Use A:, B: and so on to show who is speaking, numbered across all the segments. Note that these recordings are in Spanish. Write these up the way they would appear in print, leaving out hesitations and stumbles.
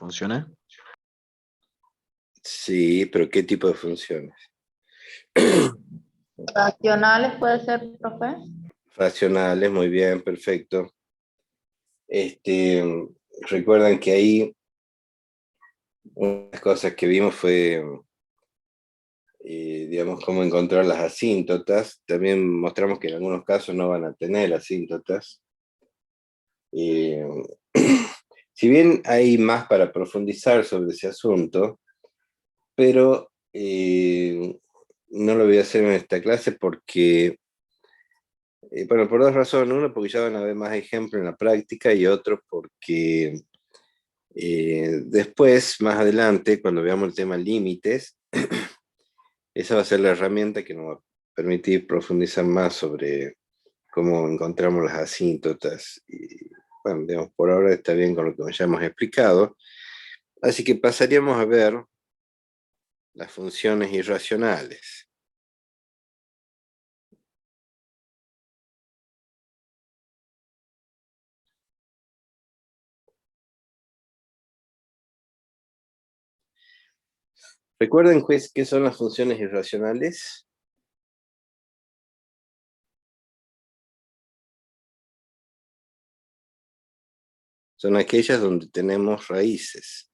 A: ¿Funciones?
B: Sí, pero ¿qué tipo de funciones?
C: Racionales puede ser, profe.
B: Racionales, muy bien, perfecto. Recuerdan que ahí una de las cosas que vimos fue, digamos, cómo encontrar las asíntotas. También mostramos que en algunos casos no van a tener asíntotas. Eh, si bien hay más para profundizar sobre ese asunto, pero no lo voy a hacer en esta clase porque, bueno, por dos razones. Uno, porque ya van a ver más ejemplos en la práctica, y otro porque después, más adelante, cuando veamos el tema límites, esa va a ser la herramienta que nos va a permitir profundizar más sobre cómo encontramos las asíntotas. Y bueno, digamos, por ahora está bien con lo que ya hemos explicado. Así que pasaríamos a ver las funciones irracionales. ¿Recuerden qué son las funciones irracionales? Son aquellas donde tenemos raíces.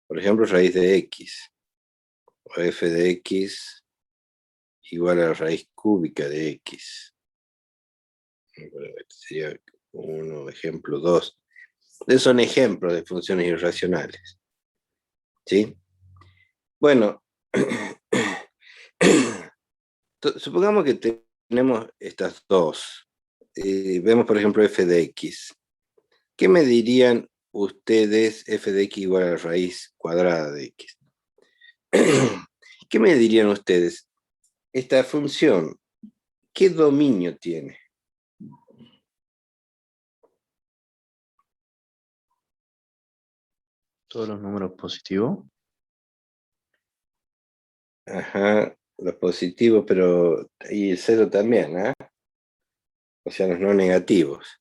B: Por ejemplo, raíz de x, o f de x igual a la raíz cúbica de x. Bueno, este sería uno, ejemplo 2. Esos son ejemplos de funciones irracionales. ¿Sí? Bueno, supongamos que tenemos estas dos. Vemos, por ejemplo, f de x. ¿Qué me dirían ustedes f de x igual a la raíz cuadrada de x? ¿Qué me dirían ustedes? Esta función, ¿qué dominio tiene?
A: Todos los números positivos.
B: Ajá, los positivos, pero y el cero también, ¿eh? O sea, los no negativos.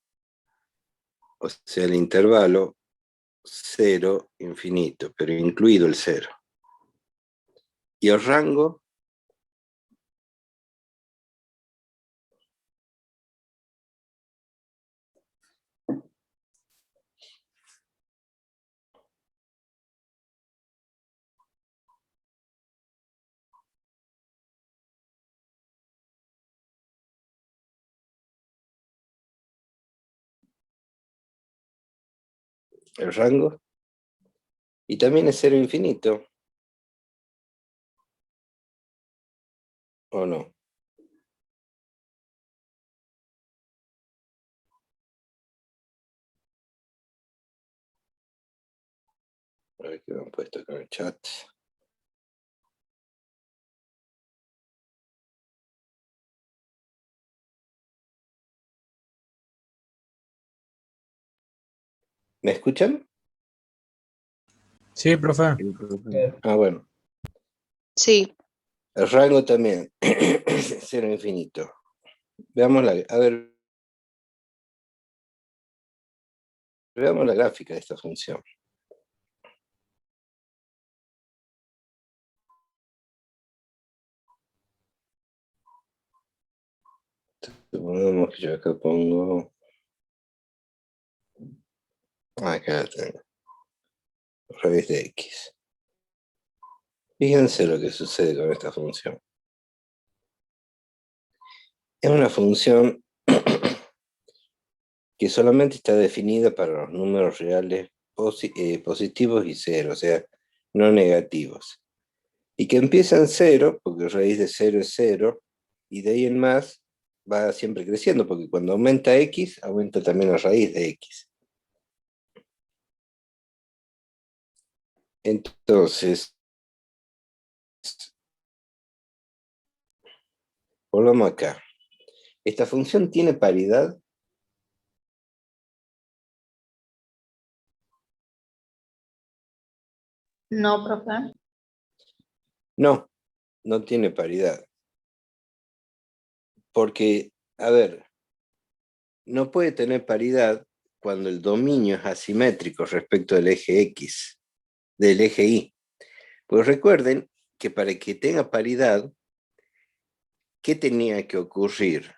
B: O sea, el intervalo 0, infinito, pero incluido el 0. ¿Y el rango? ¿El rango? Y también es 0 infinito. ¿O no? A ver qué me han puesto acá en el chat. ¿Me escuchan?
D: Sí, profe.
B: Ah, bueno.
E: Sí.
B: El rango también es 0 infinito. Veamos veamos la gráfica de esta función. Supongamos que yo acá pongo... Acá tengo. Raíz de x. Fíjense lo que sucede con esta función. Es una función que solamente está definida para los números reales positivos y cero, o sea, no negativos. Y que empieza en 0, porque raíz de 0 es 0, y de ahí en más va siempre creciendo, porque cuando aumenta x, aumenta también la raíz de x. Entonces, volvamos acá. ¿Esta función tiene paridad?
C: No, profe.
B: No, no tiene paridad. Porque, a ver, no puede tener paridad cuando el dominio es asimétrico respecto del eje X, del eje Y. Pues recuerden que para que tenga paridad, ¿qué tenía que ocurrir?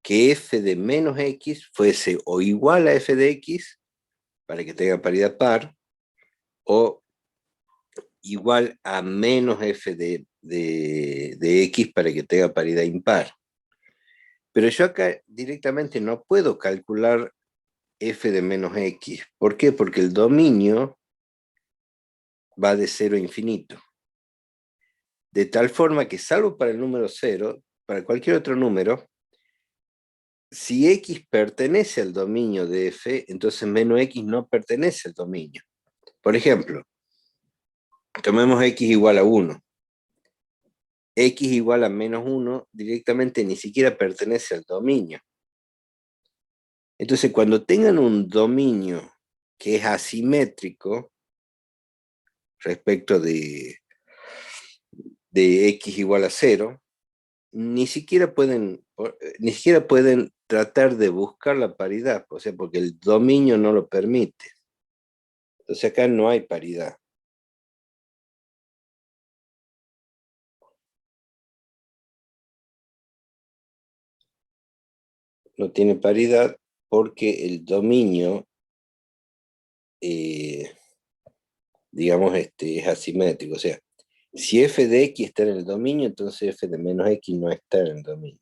B: Que f de menos x fuese o igual a f de x, para que tenga paridad par, o igual a menos f de x para que tenga paridad impar. Pero yo acá directamente no puedo calcular f de menos x. ¿Por qué? Porque el dominio va de 0 a infinito. De tal forma que, salvo para el número 0, para cualquier otro número, si x pertenece al dominio de f, entonces menos x no pertenece al dominio. Por ejemplo, tomemos x igual a 1. X igual a menos 1 directamente ni siquiera pertenece al dominio. Entonces, cuando tengan un dominio que es asimétrico respecto de x igual a 0, ni siquiera pueden tratar de buscar la paridad, o sea, porque el dominio no lo permite. Entonces acá no hay paridad. No tiene paridad porque el dominio, digamos, es asimétrico. O sea, si f de x está en el dominio, entonces f de menos x no está en el dominio.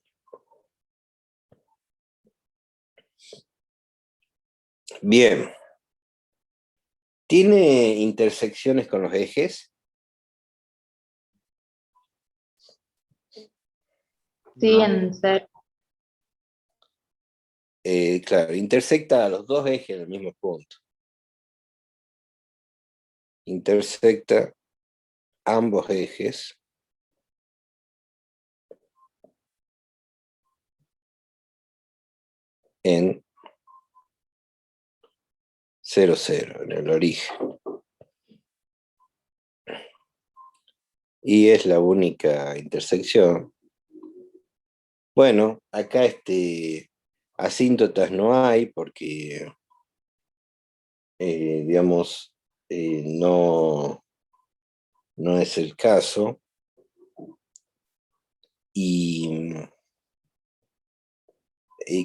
B: Bien. ¿Tiene intersecciones con los ejes?
C: Sí, en cero.
B: Claro, intersecta a los dos ejes en el mismo punto. Intersecta ambos ejes en 0, 0, en el origen. Y es la única intersección. Bueno, acá asíntotas no hay porque, digamos, no es el caso. Y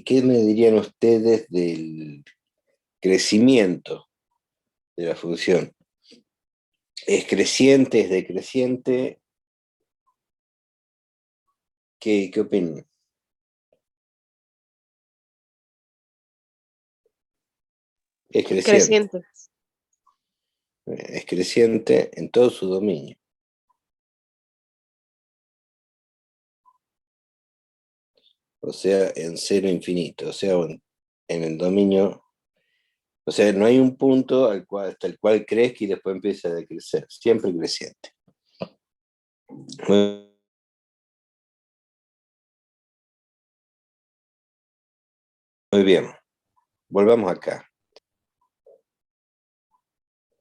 B: ¿qué me dirían ustedes del crecimiento de la función? ¿Es creciente, es decreciente? ¿Qué opinan? Es creciente.
E: Creciente.
B: Es creciente en todo su dominio. O sea, en 0 infinito. O sea, en el dominio. O sea, no hay un punto hasta el cual crezca y después empieza a decrecer. Siempre creciente. Muy bien. Volvamos acá.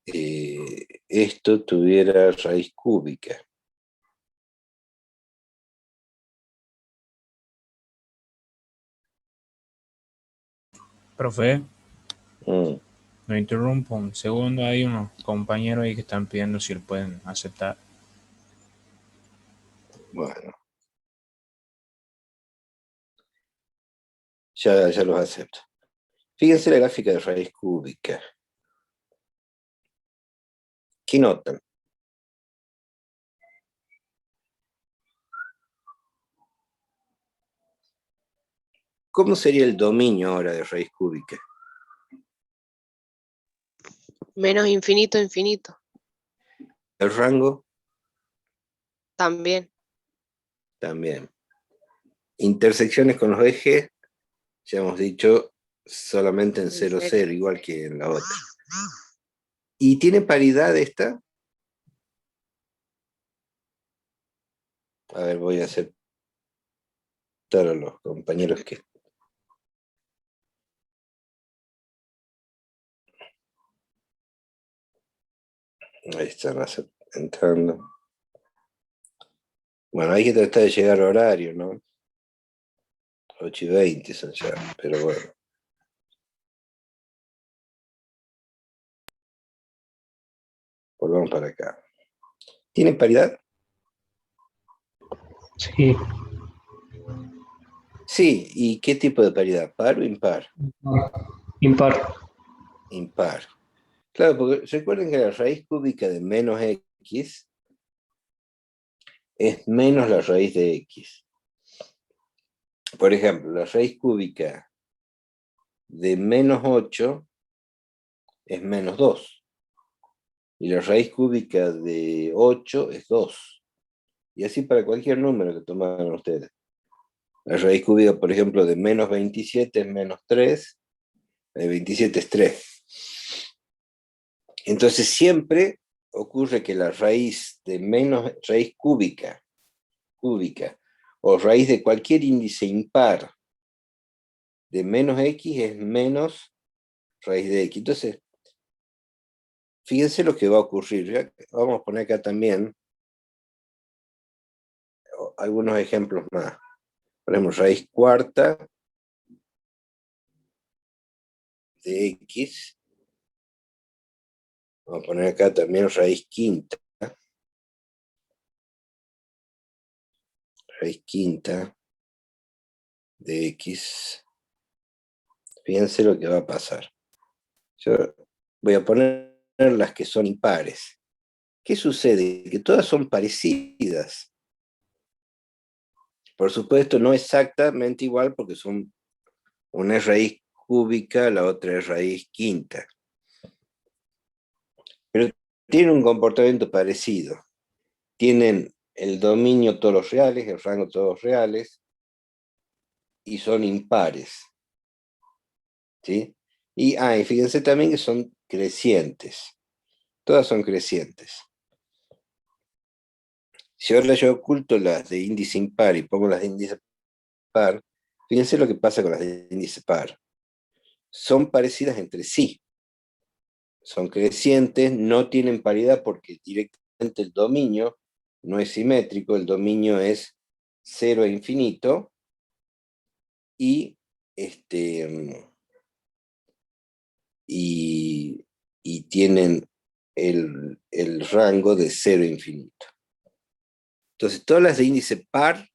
B: Esto tuviera raíz cúbica.
D: Profe,
B: Mm,
D: lo interrumpo un segundo. Hay unos compañeros ahí que están pidiendo si lo pueden aceptar.
B: bueno, ya los acepto. Fíjense la gráfica de raíz cúbica. ¿Qué notan? ¿Cómo sería el dominio ahora de raíz cúbica?
E: Menos infinito, infinito.
B: El rango
E: También.
B: también. Intersecciones con los ejes, ya hemos dicho, solamente en 0, 0, igual que en la otra. ¿Y tiene paridad esta? A ver, voy a aceptar a los compañeros que... Ahí están entrando. Bueno, hay que tratar de llegar a horario, ¿no? 8:20 son ya, pero bueno. Volvamos para acá. ¿Tiene paridad?
F: Sí.
B: Sí, ¿y qué tipo de paridad? ¿Par o impar?
F: Impar.
B: Impar. Claro, porque recuerden que la raíz cúbica de menos x es menos la raíz de x. Por ejemplo, la raíz cúbica de menos 8 es menos 2. Y la raíz cúbica de 8 es 2. Y así para cualquier número que tomaran ustedes. La raíz cúbica, por ejemplo, de menos 27 es menos 3. De 27 es 3. Entonces siempre ocurre que la raíz de raíz cúbica, o raíz de cualquier índice impar de menos x es menos raíz de x. Entonces, fíjense lo que va a ocurrir. ¿Ya? Vamos a poner acá también algunos ejemplos más. Por ejemplo, raíz cuarta de x. Vamos a poner acá también raíz quinta. Raíz quinta de x. Fíjense lo que va a pasar. Yo voy a poner las que son impares. ¿Qué sucede? Que todas son parecidas. Por supuesto, no exactamente igual porque son una es raíz cúbica, la otra es raíz quinta. Pero tienen un comportamiento parecido. Tienen el dominio todos reales, el rango todos reales, y son impares. ¿Sí? Y fíjense también que son crecientes. Todas son crecientes. Si ahora yo oculto las de índice impar y pongo las de índice par, fíjense lo que pasa con las de índice par. Son parecidas entre sí. Son crecientes, no tienen paridad porque directamente el dominio no es simétrico, el dominio es 0 e infinito, y tienen el rango de 0 e infinito. Entonces, todas las de índice par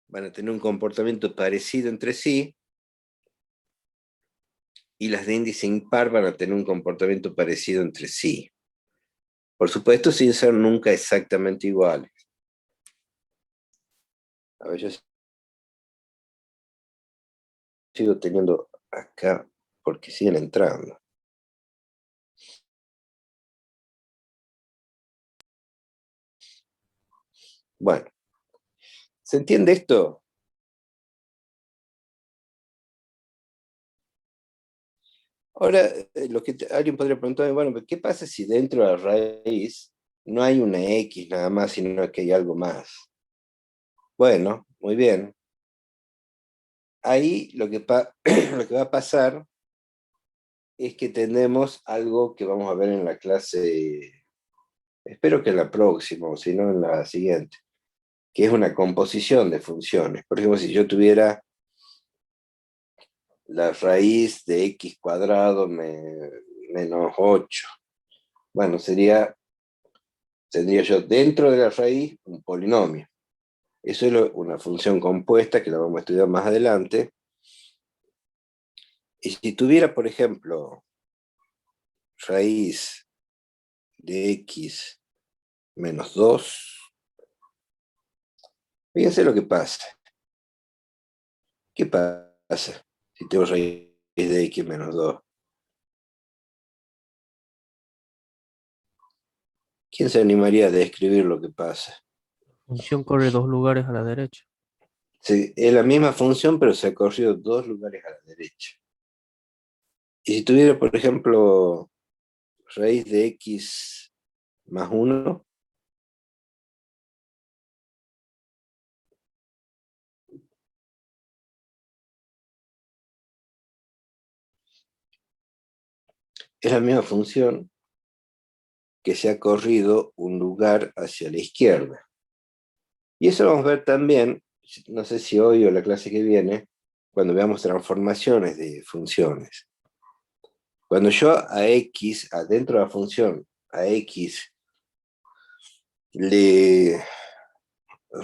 B: van a tener un comportamiento parecido entre sí, y las de índice impar van a tener un comportamiento parecido entre sí. Por supuesto, sin ser nunca exactamente iguales. A ver, yo sigo teniendo acá porque siguen entrando. Bueno, ¿se entiende esto? Ahora, lo que alguien podría preguntarme, bueno, ¿qué pasa si dentro de la raíz no hay una X nada más, sino que hay algo más? Bueno, muy bien. Ahí lo que lo que va a pasar es que tenemos algo que vamos a ver en la clase, espero que en la próxima, o si no en la siguiente, que es una composición de funciones. Por ejemplo, si yo tuviera la raíz de x cuadrado menos 8, bueno, tendría yo dentro de la raíz un polinomio. Eso es una función compuesta que la vamos a estudiar más adelante. Y si tuviera, por ejemplo, raíz de x menos 2, fíjense lo que pasa. ¿Qué pasa si tengo raíz de x menos 2? ¿Quién se animaría a describir lo que pasa?
G: Función corre 2 lugares a la derecha.
B: Es la misma función, pero se ha corrido 2 lugares a la derecha. Y si tuviera, por ejemplo, raíz de x más 1, es la misma función que se ha corrido un lugar hacia la izquierda. Y eso lo vamos a ver también, no sé si hoy o la clase que viene, cuando veamos transformaciones de funciones. Cuando yo a x, adentro de la función, a x, le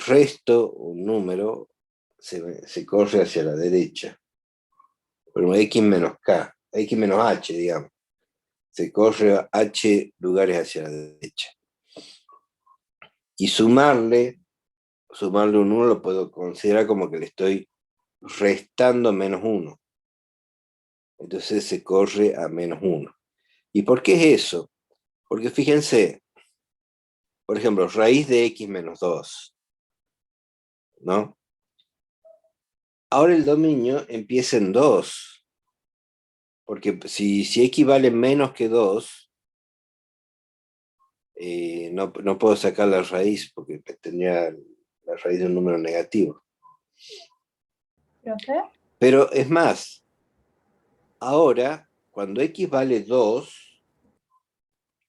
B: resto un número, se corre hacia la derecha. Por ejemplo, x menos k, x menos h, digamos. Se corre h lugares hacia la derecha. Y sumarle un 1 lo puedo considerar como que le estoy restando menos 1. Entonces se corre a menos 1. ¿Y por qué es eso? Porque fíjense, por ejemplo, raíz de x menos 2, ¿no? Ahora el dominio empieza en 2, porque si x vale menos que 2, no puedo sacar la raíz, porque tendría la raíz de un número negativo.
C: ¿Profe?
B: Pero es más, ahora, cuando x vale 2,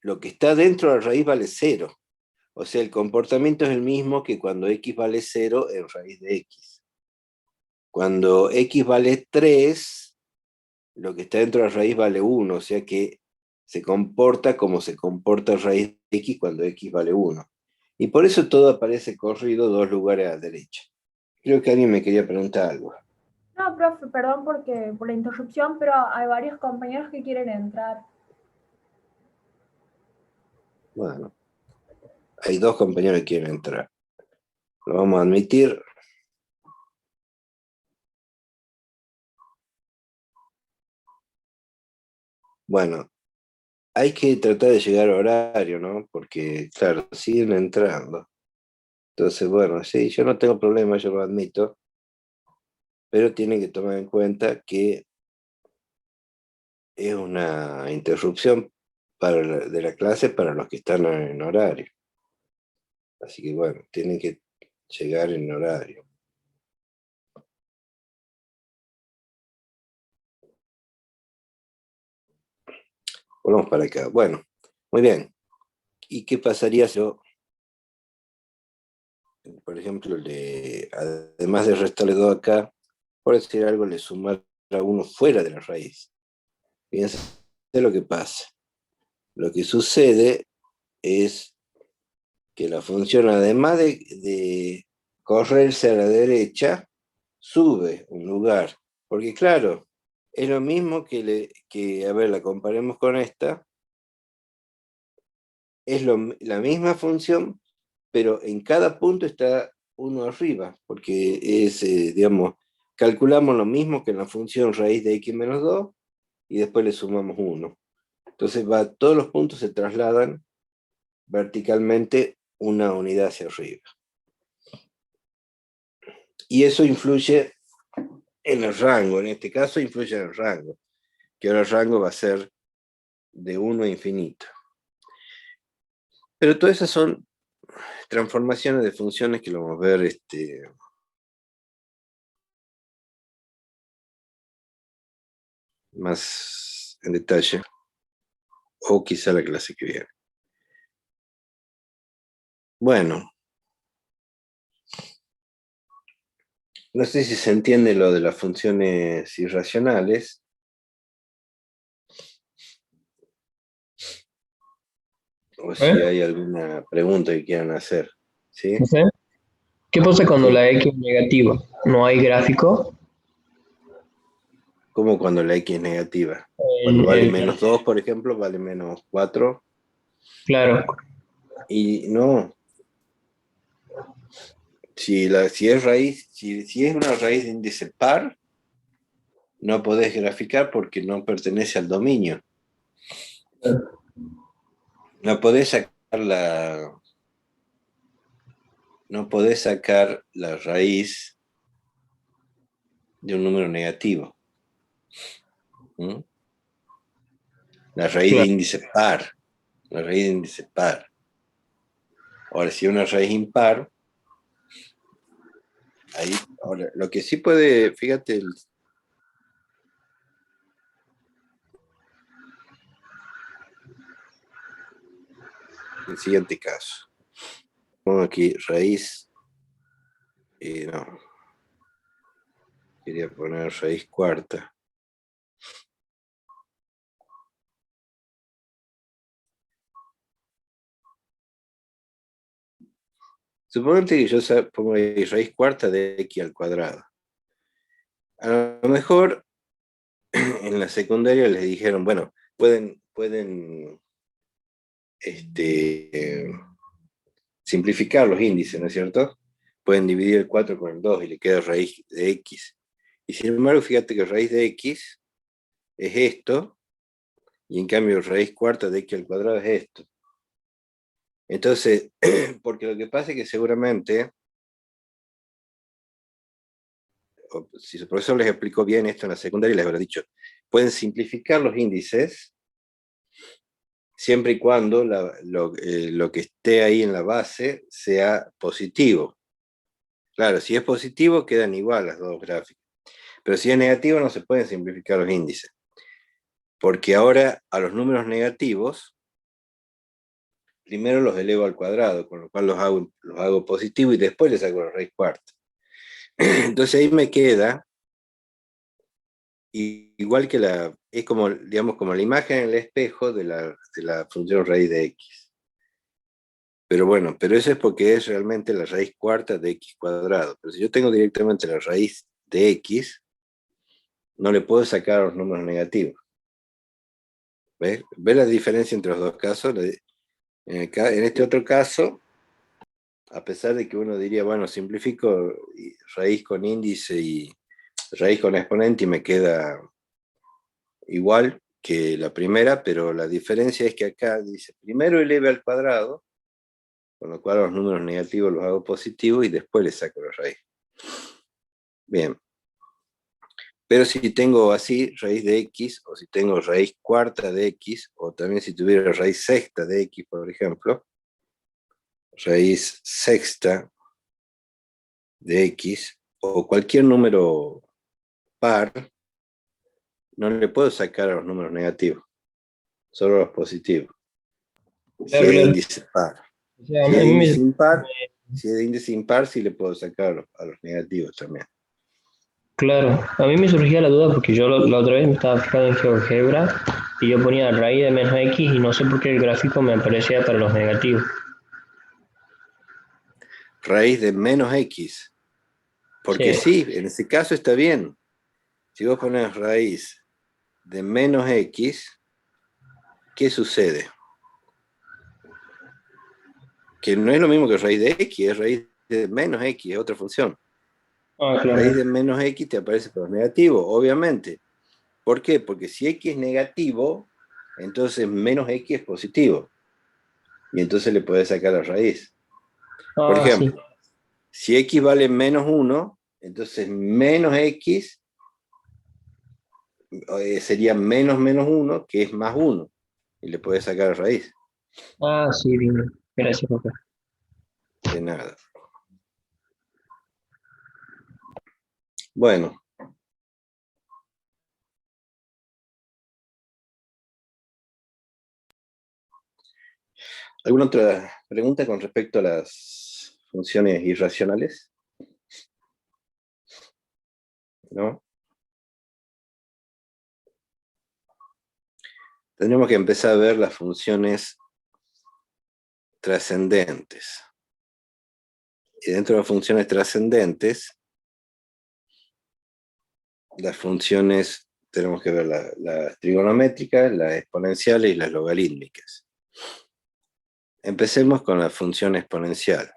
B: lo que está dentro de la raíz vale 0. O sea, el comportamiento es el mismo que cuando x vale 0 en raíz de x. Cuando x vale 3, lo que está dentro de la raíz vale 1, o sea que se comporta como se comporta raíz de x cuando x vale 1. Y por eso todo aparece corrido 2 lugares a la derecha. Creo que alguien me quería preguntar algo.
H: No, profe, perdón por la interrupción, pero hay varios compañeros que quieren entrar.
B: Bueno, hay 2 compañeros que quieren entrar. Lo vamos a admitir. Bueno, hay que tratar de llegar a horario, ¿no? Porque, claro, siguen entrando. Entonces, bueno, sí, yo no tengo problema, yo lo admito, pero tienen que tomar en cuenta que es una interrupción de la clase para los que están en horario. Así que, bueno, tienen que llegar en horario. Volvamos para acá. Bueno, muy bien. ¿Y qué pasaría si yo, por ejemplo, además de restarle 2 acá, por decir algo, le sumara 1 fuera de la raíz? Fíjense lo que pasa. Lo que sucede es que la función, además de correrse a la derecha, sube un lugar. Porque claro, es lo mismo a ver, la comparemos con esta, es la misma función, pero en cada punto está uno arriba, porque es, digamos, calculamos lo mismo que en la función raíz de x menos 2, y después le sumamos 1. Entonces todos los puntos se trasladan verticalmente una unidad hacia arriba. Y eso influye en el rango, en este caso influye en el rango, que ahora el rango va a ser de 1 a infinito. Pero todas esas son transformaciones de funciones que lo vamos a ver más en detalle, o quizá la clase que viene. Bueno, no sé si se entiende lo de las funciones irracionales. O si hay alguna pregunta que quieran hacer. ¿Sí?
F: Profe, ¿qué pasa cuando
B: Sí.
F: la X es negativa? ¿No hay gráfico?
B: Como cuando la x es negativa. Cuando vale menos 2, por ejemplo, vale menos 4.
F: Claro,
B: Y no. Si es una raíz de índice par, no podés graficar porque no pertenece al dominio. No podés sacar la raíz de un número negativo. ¿Mm? La raíz de índice par. La raíz de índice par. Ahora, si es una raíz impar, ahí, ahora, lo que sí puede, fíjate, el siguiente caso. Pongo aquí raíz, no, quería poner raíz cuarta. Suponete que yo pongo ahí raíz cuarta de x al cuadrado. A lo mejor en la secundaria les dijeron, bueno, pueden simplificar los índices, ¿no es cierto? Pueden dividir el 4 con el 2 y le queda raíz de x. Y sin embargo, fíjate que raíz de x es esto, y en cambio raíz cuarta de x al cuadrado es esto. Entonces, porque lo que pasa es que seguramente, si su profesor les explicó bien esto en la secundaria, les habrá dicho, pueden simplificar los índices siempre y cuando lo que esté ahí en la base sea positivo. Claro, si es positivo quedan igual las dos gráficas, pero si es negativo no se pueden simplificar los índices, porque ahora a los números negativos primero los elevo al cuadrado, con lo cual los hago positivos y después les hago la raíz cuarta. Entonces ahí me queda, igual que es como, digamos, como la imagen en el espejo de la función raíz de x. Pero bueno, pero eso es porque es realmente la raíz cuarta de x cuadrado. Pero si yo tengo directamente la raíz de x, no le puedo sacar a los números negativos. ¿Ves? ¿Ves la diferencia entre los dos casos? En este otro caso, a pesar de que uno diría, bueno, simplifico raíz con índice y raíz con exponente y me queda igual que la primera, pero la diferencia es que acá dice, primero eleve al cuadrado, con lo cual los números negativos los hago positivos y después les saco la raíz. Bien. Pero si tengo así raíz de x, o si tengo raíz cuarta de x, o también si tuviera raíz sexta de x, por ejemplo, raíz sexta de x, o cualquier número par, no le puedo sacar a los números negativos, solo a los positivos. Si es de índice par.
F: O sea,
B: Si es de índice impar, sí le puedo sacar a los negativos también.
F: claro, a mí me surgía la duda porque yo la otra vez me estaba fijando en GeoGebra y yo ponía raíz de menos x y no sé por qué el gráfico me aparecía para los negativos.
B: Raíz de menos x. Porque sí, en ese caso está bien. Si vos pones raíz de menos x, ¿qué sucede? Que no es lo mismo que raíz de x, es raíz de menos x, es otra función.
F: Ah, claro.
B: Raíz de menos x te aparece por los negativos, obviamente. ¿Por qué? Porque si x es negativo, entonces menos x es positivo. Y entonces le puedes sacar la raíz. Por ejemplo, si x vale menos 1, entonces menos x sería menos menos 1, que es más 1. Y le puedes sacar la raíz.
F: Ah, sí, bien. Gracias, papá.
B: De nada. Bueno. ¿Alguna otra pregunta con respecto a las funciones irracionales? ¿No? Tendríamos que empezar a ver las funciones trascendentes. Y dentro de las funciones trascendentes, las funciones, tenemos que ver las trigonométricas, las exponenciales y las logarítmicas. Empecemos con la función exponencial.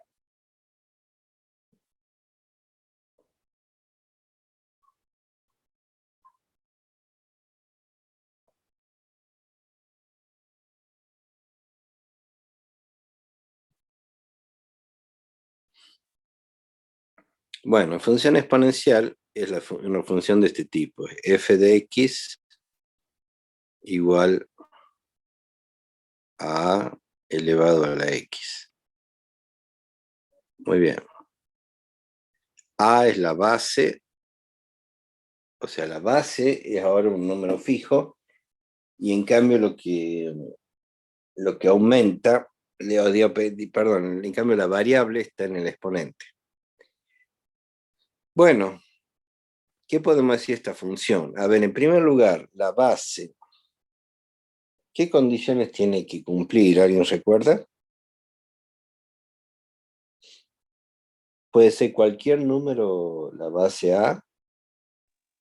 B: Bueno, función exponencial es una función de este tipo, f de x igual a elevado a la x. Muy bien. A es la base, o sea, la base es ahora un número fijo, y en cambio lo que aumenta, perdón, en cambio la variable está en el exponente. Bueno, ¿qué podemos decir de esta función? A ver, en primer lugar, la base, ¿qué condiciones tiene que cumplir? ¿Alguien recuerda? puede ser cualquier número la base A,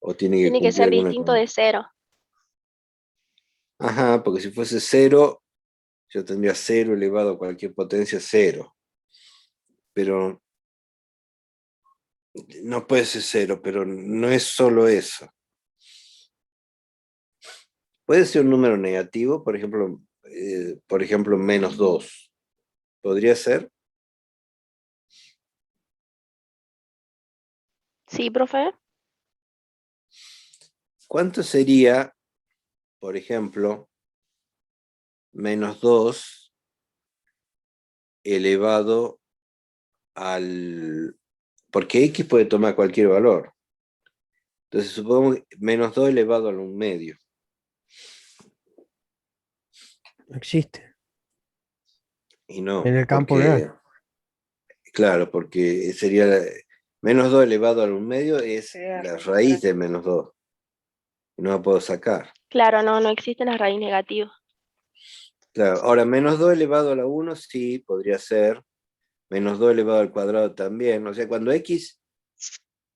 B: o tiene que
I: Tiene que
B: cumplir
I: ser
B: alguna
I: distinto de 0.
B: Ajá, porque si fuese 0, yo tendría 0 elevado a cualquier potencia 0. Pero no puede ser 0, pero no es solo eso. Puede ser un número negativo, por ejemplo, menos 2. ¿Podría ser?
I: ¿Sí, profe?
B: ¿Cuánto sería, por ejemplo, menos 2 elevado al... Porque x puede tomar cualquier valor. Entonces supongamos menos 2 elevado al 1/2.
G: No existe.
B: Y no,
G: En el campo
B: porque,
G: real.
B: claro, porque sería menos 2 elevado al 1/2 es la raíz de menos 2. Y no la puedo sacar.
I: Claro, no existen las raíces negativas.
B: Claro, ahora menos 2 elevado a la 1 sí, podría ser. Menos 2 elevado al cuadrado también. O sea, cuando x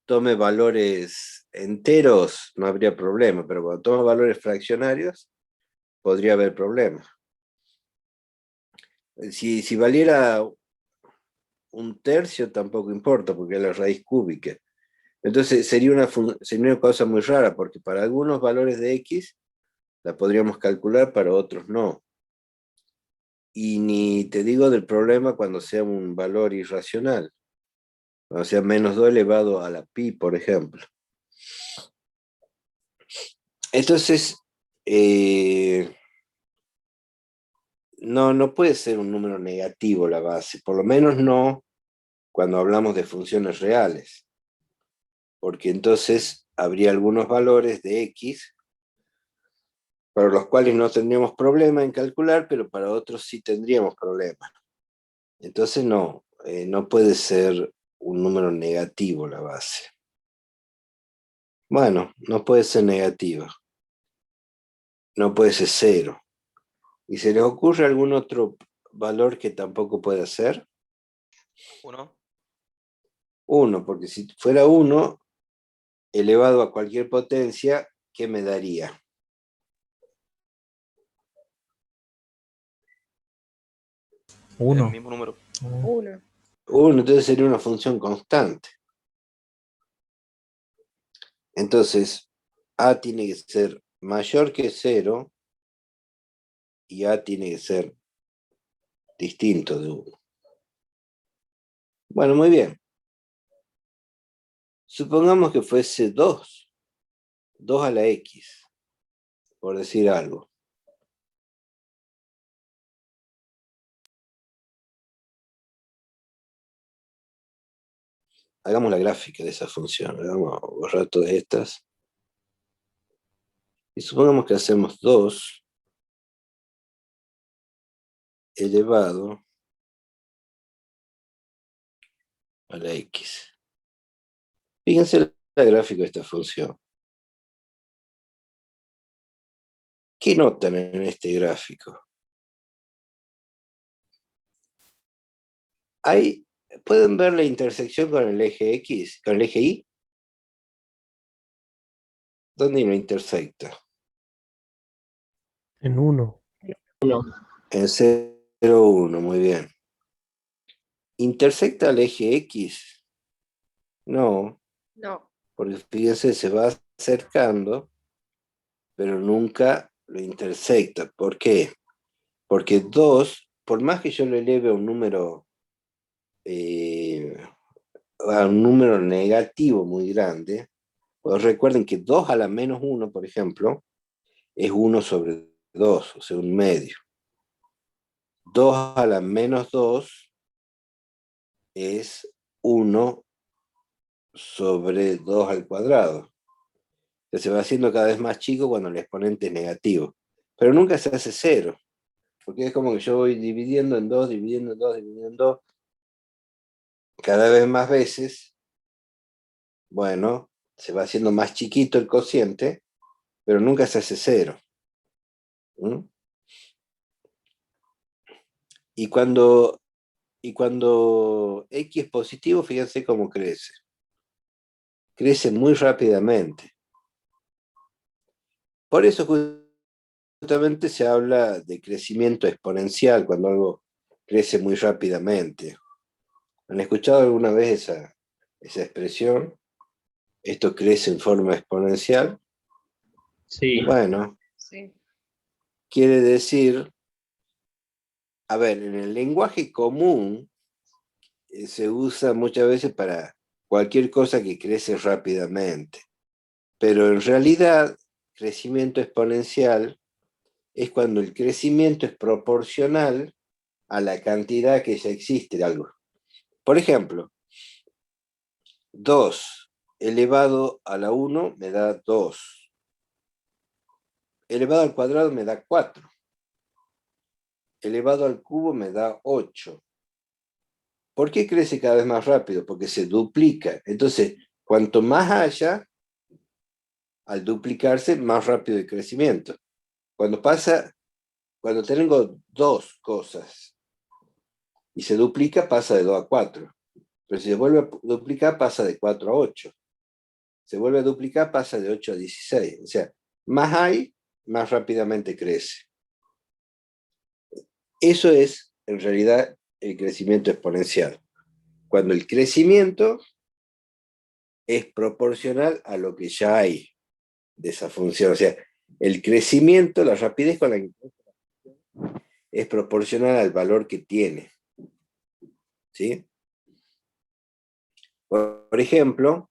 B: tome valores enteros no habría problema, pero cuando toma valores fraccionarios podría haber problema. Si valiera 1/3 tampoco importa, porque es la raíz cúbica. Entonces sería una cosa muy rara, porque para algunos valores de x la podríamos calcular, para otros no. Y ni te digo del problema cuando sea un valor irracional, cuando sea menos 2 elevado a la pi, por ejemplo. Entonces, no puede ser un número negativo la base, por lo menos no cuando hablamos de funciones reales, porque entonces habría algunos valores de x para los cuales no tendríamos problema en calcular, pero para otros sí tendríamos problema. Entonces no puede ser un número negativo la base. Bueno, no puede ser negativa. No puede ser 0. ¿Y se les ocurre algún otro valor que tampoco pueda ser?
J: 1.
B: 1, porque si fuera 1 elevado a cualquier potencia, ¿qué me daría?
J: El
D: 1.
J: mismo número.
E: 1.
B: 1, entonces sería una función constante. Entonces, a tiene que ser mayor que 0 y a tiene que ser distinto de 1. Bueno, muy bien. Supongamos que fuese 2 a la x, por decir algo. Hagamos la gráfica de esa función. Vamos a borrar todas estas. Y supongamos que hacemos 2 elevado a la x. Fíjense la gráfica de esta función. ¿Qué notan en este gráfico? ¿Pueden ver la intersección con el eje X, con el eje Y? ¿Dónde lo intersecta?
G: En 1.
B: En 0, 1, muy bien. ¿Intersecta el eje X? No,
E: No.
B: porque fíjense, se va acercando, pero nunca lo intersecta. ¿Por qué? Porque 2, por más que yo lo eleve a un número negativo muy grande, pues recuerden que 2 a la menos 1, por ejemplo, es 1 sobre 2, o sea, un medio. 2 a la menos 2 es 1 sobre 2 al cuadrado. Entonces se va haciendo cada vez más chico cuando el exponente es negativo. Pero nunca se hace 0, porque es como que yo voy dividiendo en 2, dividiendo en 2, dividiendo en 2, cada vez más veces. Bueno, se va haciendo más chiquito el cociente, pero nunca se hace 0. ¿Mm? Y cuando Y cuando X es positivo, fíjense cómo crece. Crece muy rápidamente. Por eso justamente se habla de crecimiento exponencial, cuando algo crece muy rápidamente. ¿Han escuchado alguna vez esa expresión? ¿Esto crece en forma exponencial?
F: Sí,
B: Bueno,
C: Sí.
B: quiere decir, a ver, en el lenguaje común se usa muchas veces para cualquier cosa que crece rápidamente, pero en realidad crecimiento exponencial es cuando el crecimiento es proporcional a la cantidad que ya existe de algo. Por ejemplo, 2 elevado a la 1 me da 2. Elevado al cuadrado me da 4. Elevado al cubo me da 8. ¿Por qué crece cada vez más rápido? Porque se duplica. Entonces, cuanto más haya, al duplicarse, más rápido el crecimiento. Cuando tengo 2 cosas y se duplica, pasa de 2 a 4. Pero si se vuelve a duplicar, pasa de 4 a 8. Se vuelve a duplicar, pasa de 8 a 16. O sea, más hay, más rápidamente crece. Eso es, en realidad, el crecimiento exponencial. Cuando el crecimiento es proporcional a lo que ya hay de esa función. O sea, el crecimiento, la rapidez con la que es proporcional al valor que tiene. ¿Sí? Por ejemplo,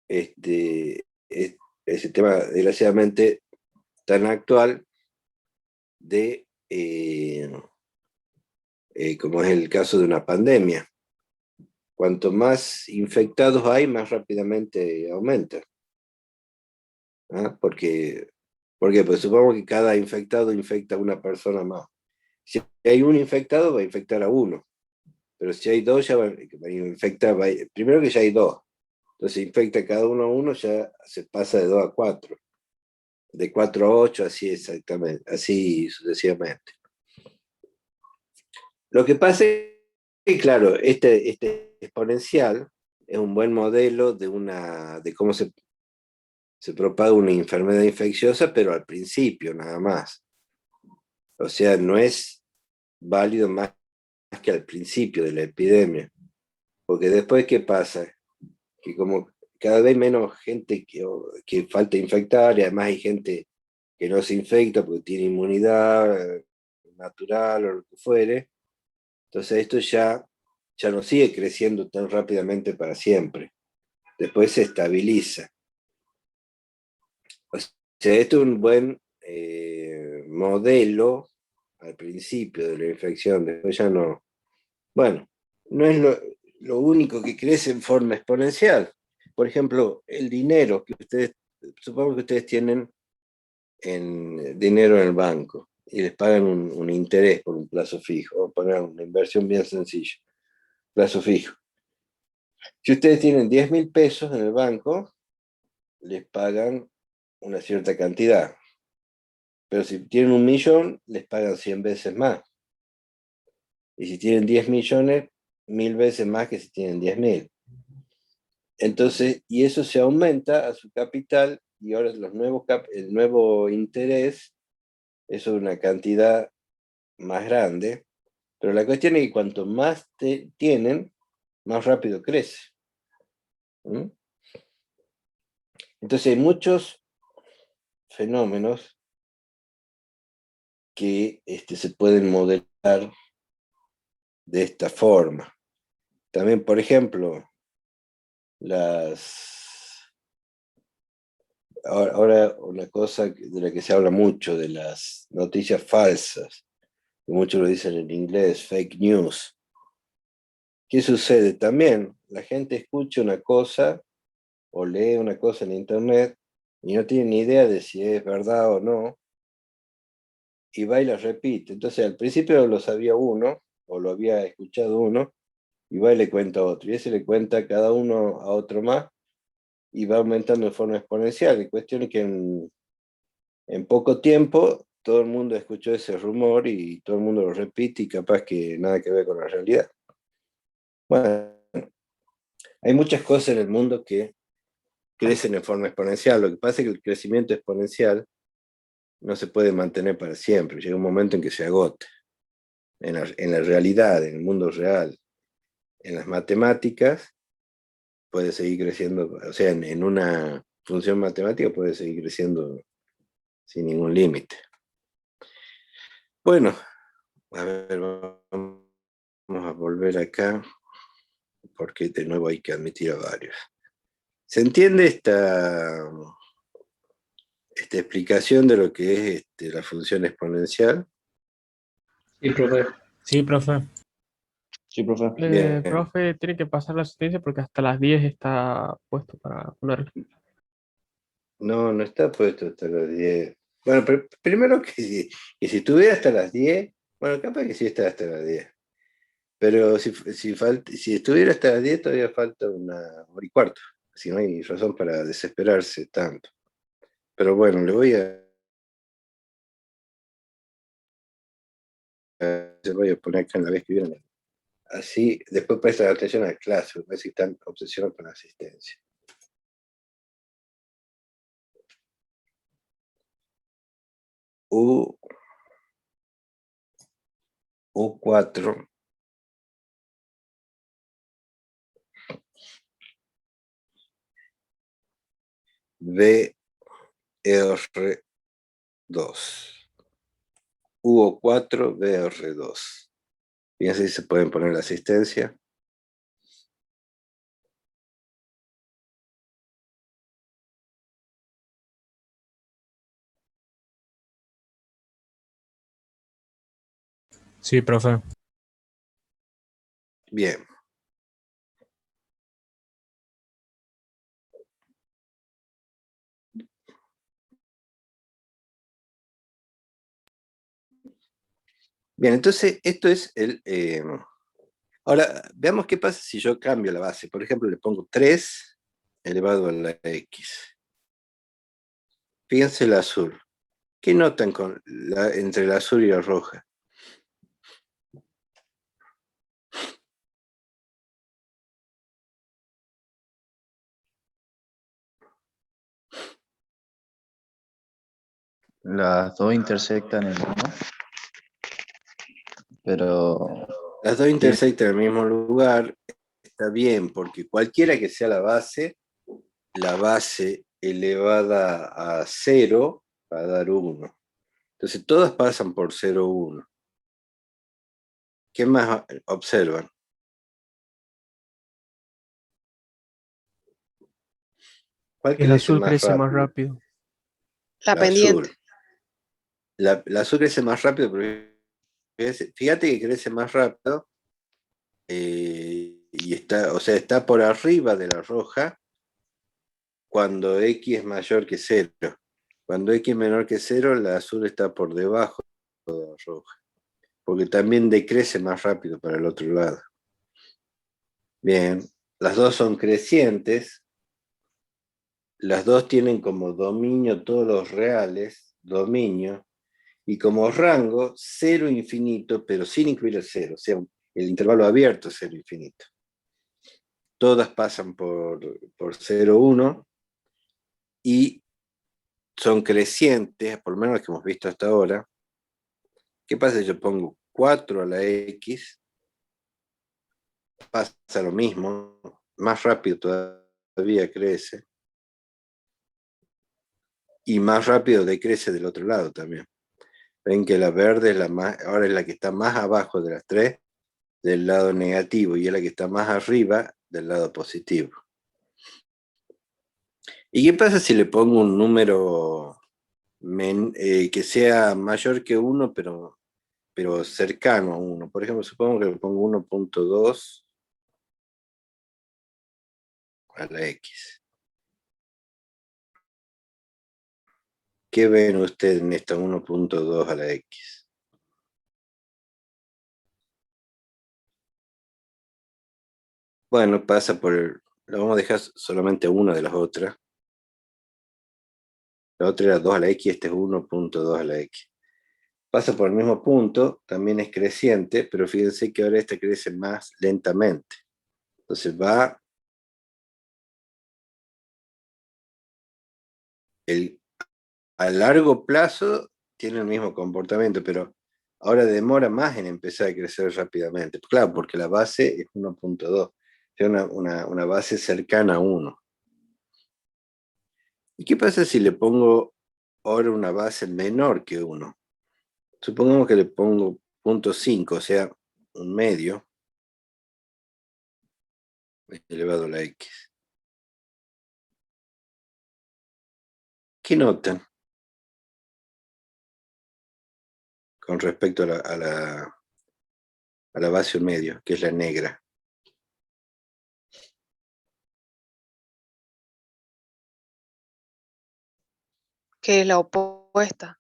B: ese tema, desgraciadamente, tan actual de, como es el caso de una pandemia. Cuanto más infectados hay, más rápidamente aumenta. ¿Ah? ¿Por qué? Pues supongamos que cada infectado infecta a una persona más. Si hay un infectado, va a infectar a uno. Pero si hay 2, ya va a infectar. Primero que ya hay 2. Entonces infecta cada uno a uno, ya se pasa de 2 a 4. De 4 a 8, así exactamente. Así sucesivamente. Lo que pasa es que, claro, este exponencial es un buen modelo de cómo se propaga una enfermedad infecciosa, pero al principio nada más. O sea, no es válido más que al principio de la epidemia. Porque después, ¿qué pasa? Que como cada vez menos gente que falta infectar, y además hay gente que no se infecta porque tiene inmunidad natural o lo que fuere, entonces esto ya no sigue creciendo tan rápidamente para siempre. Después se estabiliza. O sea, esto es un buen modelo al principio de la infección, después ya no. Bueno, no es lo único que crece en forma exponencial. Por ejemplo, el dinero que supongo que ustedes tienen dinero en el banco y les pagan un interés por un plazo fijo, o poner una inversión bien sencilla, plazo fijo. Si ustedes tienen 10.000 pesos en el banco, les pagan una cierta cantidad. Pero si tienen 1.000.000, les pagan 100 veces más. Y si tienen 10 millones, 1.000 veces más que si tienen 10.000. Entonces, y eso se aumenta a su capital, y ahora el nuevo interés es una cantidad más grande, pero la cuestión es que cuanto más tienen, más rápido crece. ¿Mm? Entonces hay muchos fenómenos que se pueden modelar de esta forma. También, por ejemplo, ahora una cosa de la que se habla mucho, de las noticias falsas, que muchos lo dicen en inglés, fake news. ¿Qué sucede? También la gente escucha una cosa o lee una cosa en internet y no tiene ni idea de si es verdad o no, y va y la repite. Entonces al principio lo sabía uno, o lo había escuchado uno, y va y le cuenta a otro, y ese le cuenta a cada uno a otro más, y va aumentando de forma exponencial. La cuestión es que en poco tiempo todo el mundo escuchó ese rumor y todo el mundo lo repite y capaz que nada que ver con la realidad. Bueno, hay muchas cosas en el mundo que crecen en forma exponencial. Lo que pasa es que el crecimiento exponencial no se puede mantener para siempre. Llega un momento en que se agota. En la realidad, en el mundo real, en las matemáticas, puede seguir creciendo, o sea, en una función matemática puede seguir creciendo sin ningún límite. Bueno, a ver, vamos a volver acá, porque de nuevo hay que admitir a varios. ¿Se entiende esta explicación de lo que es la función exponencial?
F: Sí, profe.
D: Sí, profe.
A: Sí, profe.
B: Bien.
K: Profe, tiene que pasar la asistencia porque hasta las 10 está puesto para ponerlo.
B: No, no está puesto hasta las 10. Bueno, primero que si estuviera hasta las 10, bueno, capaz que sí está hasta las 10. Pero si estuviera hasta las 10 todavía falta una hora y cuarto. Si no hay razón para desesperarse tanto. Pero bueno, le voy a poner acá en la vez que viene. Así, después prestan atención a la clase, me parece que están obsesionados con la asistencia. U4 BR2. UO4 BR2. Fíjense si se pueden poner la asistencia.
D: Sí, profe.
B: Bien. Bien, entonces esto es el... ahora, veamos qué pasa si yo cambio la base. Por ejemplo, le pongo 3 elevado a la X. Fíjense el azul. ¿Qué notan entre el azul y la roja?
A: Las dos intersectan en uno, pero
B: Las dos intersectan en el mismo lugar. Está bien, porque cualquiera que sea la base elevada a 0 va a dar 1. Entonces todas pasan por 0, 1. ¿Qué más observan? ¿Cuál
K: El
B: crece
K: azul
B: más
K: crece más
B: rápido?
K: rápido.
E: La pendiente.
B: Azul. La azul crece más rápido, pero fíjate que crece más rápido y está por arriba de la roja cuando X es mayor que 0. Cuando X es menor que 0, la azul está por debajo de la roja, porque también decrece más rápido para el otro lado. Bien, las dos son crecientes, las dos tienen como dominio todos los reales, dominio, y como rango 0 infinito, pero sin incluir el 0, o sea, el intervalo abierto es 0 infinito. Todas pasan por 0, 1 y son crecientes, por lo menos las que hemos visto hasta ahora. ¿Qué pasa si yo pongo 4 a la X? Pasa lo mismo, más rápido todavía crece y más rápido decrece del otro lado también. Ven que la verde ahora es la que está más abajo de las 3 del lado negativo y es la que está más arriba del lado positivo. ¿Y qué pasa si le pongo un número que sea mayor que 1 pero cercano a 1? Por ejemplo, supongo que le pongo 1.2 a la X. ¿Qué ven ustedes en esta 1.2 a la X? Bueno, pasa lo vamos a dejar solamente una de las otras. La otra era 2 a la X, este es 1.2 a la X. pasa por el mismo punto, también es creciente, pero fíjense que ahora esta crece más lentamente. Entonces va a largo plazo tiene el mismo comportamiento, pero ahora demora más en empezar a crecer rápidamente. Claro, porque la base es 1.2, es una base cercana a 1. ¿Y qué pasa si le pongo ahora una base menor que 1? Supongamos que le pongo 0.5, o sea, un medio elevado a la x. ¿Qué notan con respecto a la base un medio, que es la negra?
E: Que es la opuesta.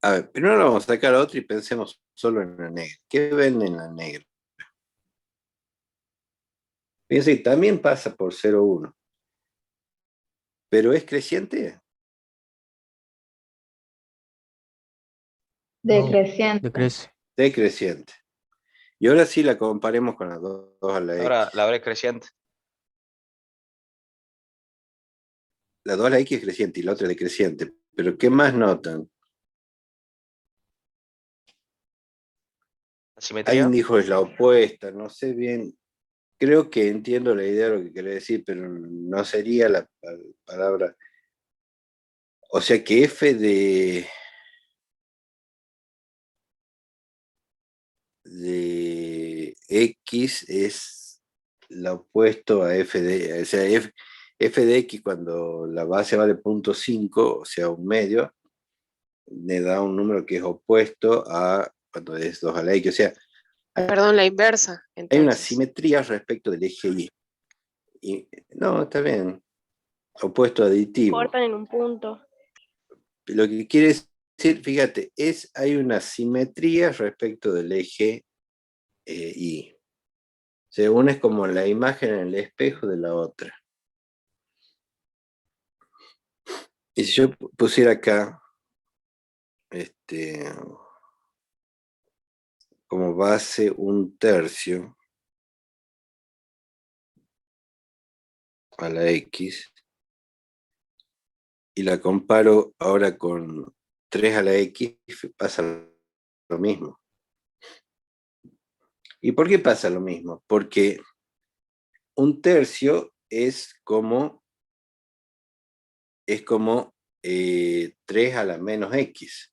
B: A ver, primero vamos a sacar otro y pensemos solo en la negra. ¿Qué ven en la negra? Fíjense, también pasa por 0,1. ¿Pero es creciente?
C: Decreciente.
K: Decrece.
B: Decreciente. Y ahora sí la comparemos con las 2 a la
J: Ahora
B: x.
J: la B es creciente.
B: La 2 a la x es creciente y la otra es decreciente. ¿Pero qué más notan?
J: La simetría.
B: Alguien dijo es la opuesta, no sé bien. Creo que entiendo la idea de lo que quiere decir, pero no sería la palabra. O sea que f de x es lo opuesto a f de, o sea, f de x cuando la base vale 0.5, o sea, un medio, le da un número que es opuesto a cuando es 2 a la x. O sea,
E: Perdón, la inversa.
B: hay una
E: Entonces,
B: simetría respecto del eje y. No, está bien. Opuesto aditivo.
I: Cortan en un punto.
B: Lo que quiere decir, fíjate, hay una simetría respecto del eje y. Según es como la imagen en el espejo de la otra. Y si yo pusiera acá, como base 1/3 a la x, y la comparo ahora con 3 a la x, pasa lo mismo. ¿Y por qué pasa lo mismo? Porque 1/3 es como 3 a la menos x.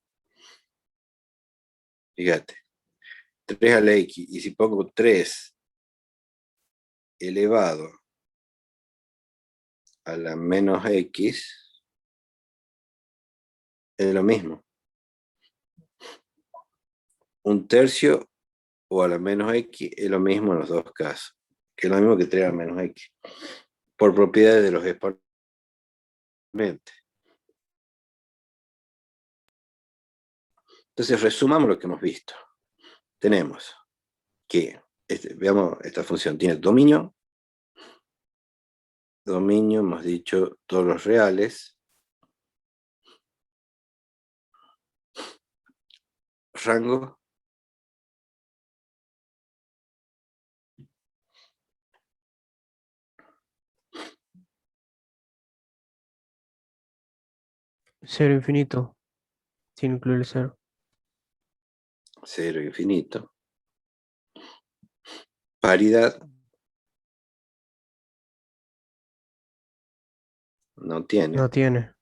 B: Fíjate, 3 a la x, y si pongo 3 elevado a la menos x, es lo mismo. 1/3 o a la menos x es lo mismo en los dos casos, que es lo mismo que 3 a la menos x, por propiedades de los exponentes. Entonces, resumamos lo que hemos visto. Tenemos que, veamos, esta función tiene dominio, hemos dicho todos los reales, rango,
K: Cero infinito. Sin incluir el cero.
B: 0 infinito, paridad, no tiene,
K: No tiene.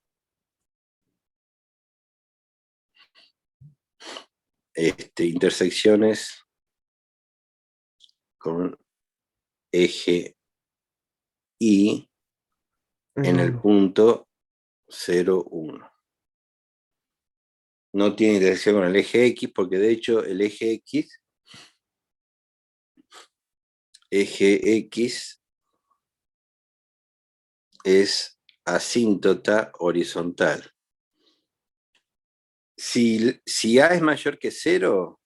B: intersecciones con eje y en el
K: Uno.
B: punto 0, 1. No tiene intersección con el eje X, porque de hecho el eje X es asíntota horizontal. Si A es mayor que 0,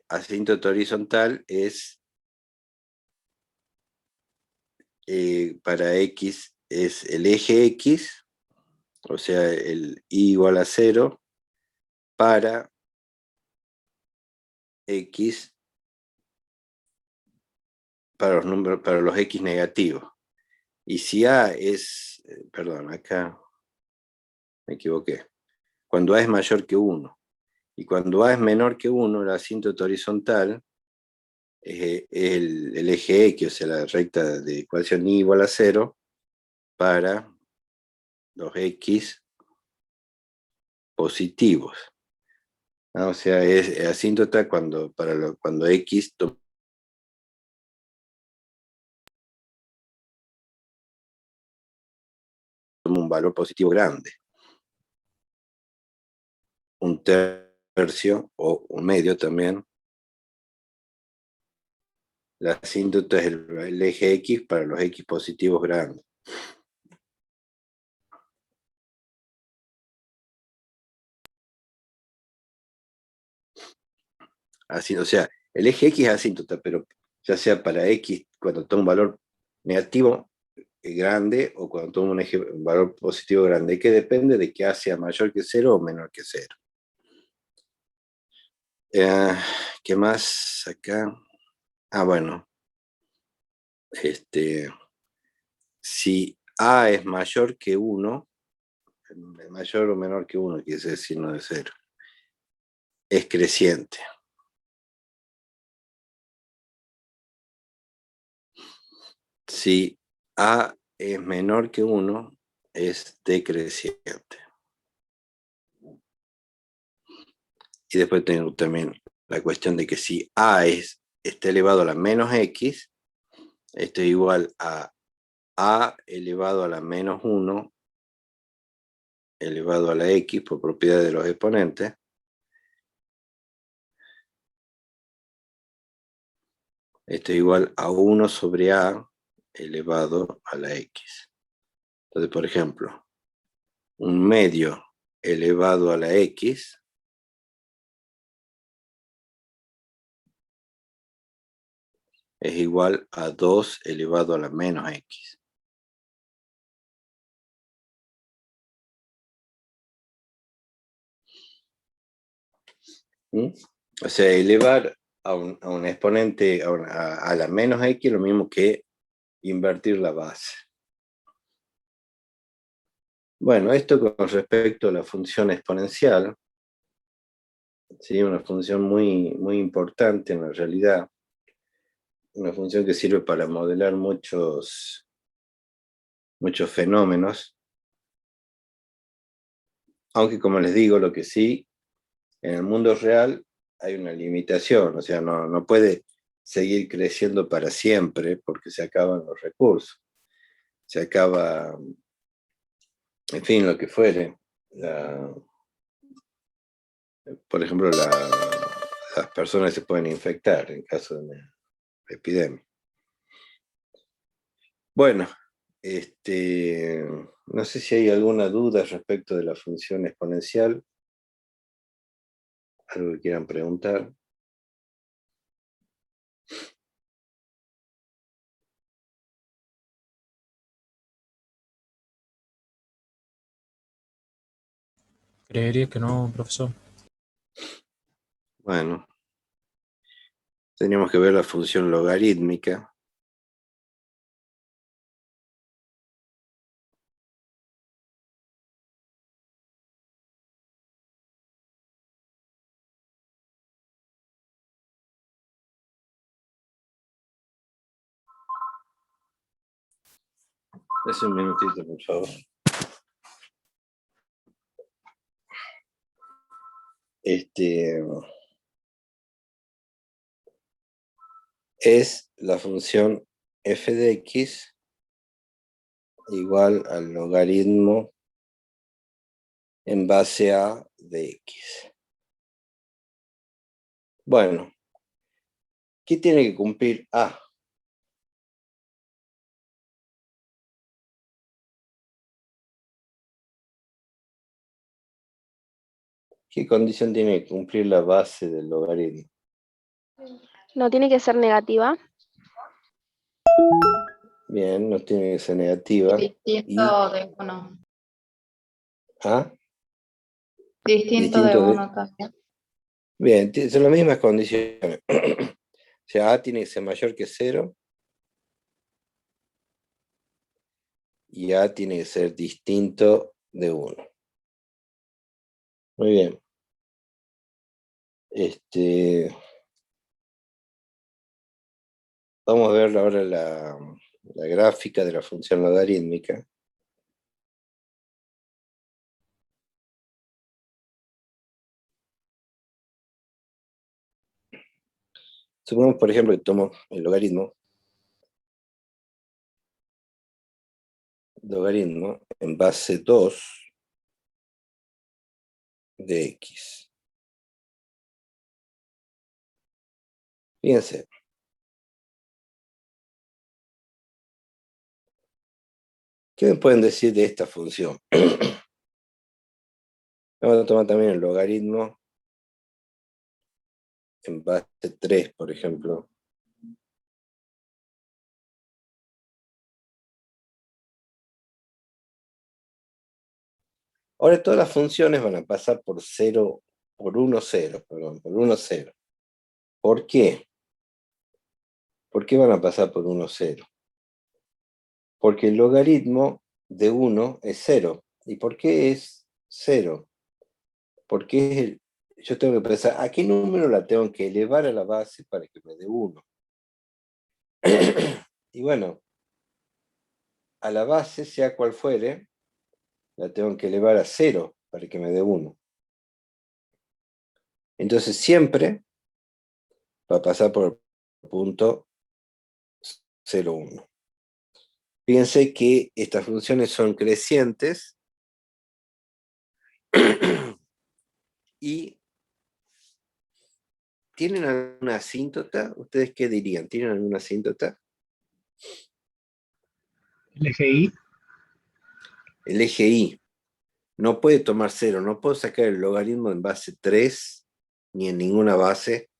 B: asíntota horizontal es para X es el eje X, o sea, el y igual a 0, para X, para los números, para los X negativos. Y si A es, perdón, acá me equivoqué. Cuando A es mayor que 1. Y cuando A es menor que 1, la asíntota horizontal es el eje X, o sea, la recta de ecuación y igual a 0, para los X positivos. ¿No? O sea, es asíntota cuando X toma un valor positivo grande. Un tercio o un medio también. La asíntota es el eje X para los X positivos grandes. Así, o sea, el eje X es asíntota, pero ya sea para X cuando toma un valor negativo grande o cuando toma un valor positivo grande, que depende de que A sea mayor que 0 o menor que 0. ¿Qué más acá? Bueno, si A es mayor que 1, mayor o menor que 1, quiere decir no de 0, es creciente. Si A es menor que 1, es decreciente. Y después tengo también la cuestión de que si A está elevado a la menos X, esto es igual a A elevado a la menos 1 elevado a la X por propiedad de los exponentes. Esto es igual a 1 sobre A elevado a la X. Entonces, por ejemplo, un medio elevado a la X es igual a 2 elevado a la menos X. ¿Mm? O sea, elevar a un exponente a la menos X es lo mismo que invertir la base. Bueno, esto con respecto a la función exponencial, ¿sí? Una función muy, muy importante en la realidad, una función que sirve para modelar muchos fenómenos, aunque como les digo, lo que sí, en el mundo real hay una limitación, o sea, no puede seguir creciendo para siempre porque se acaban los recursos, se acaba, en fin, lo que fuere. Por ejemplo, las personas se pueden infectar en caso de una epidemia. Bueno, no sé si hay alguna duda respecto de la función exponencial. ¿Algo que quieran preguntar?
D: Creería que no, profesor.
B: Bueno, teníamos que ver la función logarítmica. Es un minutito, por favor. Es la función f de x igual al logaritmo en base a de x. Bueno, ¿qué tiene que cumplir A? ¿Qué condición tiene que cumplir la base del logaritmo?
I: No tiene que ser negativa.
B: Bien, no tiene que ser negativa.
C: Distinto de uno.
B: ¿Ah?
C: Distinto de
B: Distinto de...
C: uno también.
B: Bien, son las mismas condiciones. O sea, A tiene que ser mayor que 0 y A tiene que ser distinto de 1. Muy bien. Vamos a ver ahora la gráfica de la función logarítmica. Supongamos, por ejemplo, que tomo el logaritmo en base 2 de x. Fíjense. ¿Qué me pueden decir de esta función? Vamos a tomar también el logaritmo en base 3, por ejemplo. Ahora todas las funciones van a pasar por 0, por 1, 0, perdón, por 1, 0. ¿Por qué? ¿Por qué van a pasar por 1, 0? Porque el logaritmo de 1 es 0. ¿Y por qué es 0? Porque yo tengo que pensar, ¿a qué número la tengo que elevar a la base para que me dé 1? Y bueno, a la base, sea cual fuere, la tengo que elevar a 0 para que me dé 1. Entonces siempre va a pasar por el punto 0, 1. Fíjense que estas funciones son crecientes y ¿tienen alguna asíntota? ¿Ustedes qué dirían? ¿Tienen alguna asíntota?
F: El eje Y.
B: El eje Y no puede tomar 0, no puedo sacar el logaritmo en base 3 ni en ninguna base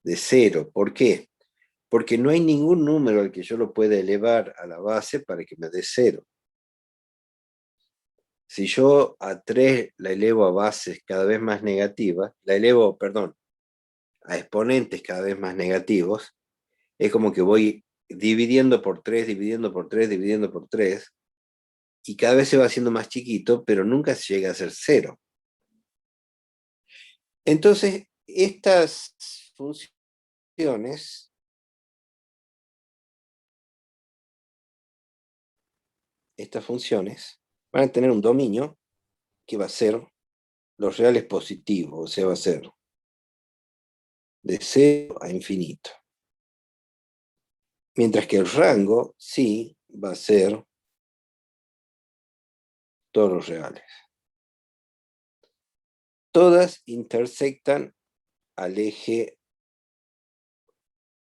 B: de 0. ¿Por qué? Porque no hay ningún número al que yo lo pueda elevar a la base para que me dé 0. Si yo a 3 la elevo a bases cada vez más negativas, a exponentes cada vez más negativos, es como que voy dividiendo por 3, dividiendo por 3, dividiendo por 3, y cada vez se va haciendo más chiquito, pero nunca se llega a ser 0. Entonces, estas funciones van a tener un dominio que va a ser los reales positivos, o sea, va a ser de 0 a infinito. Mientras que el rango sí va a ser todos los reales. Todas intersectan al eje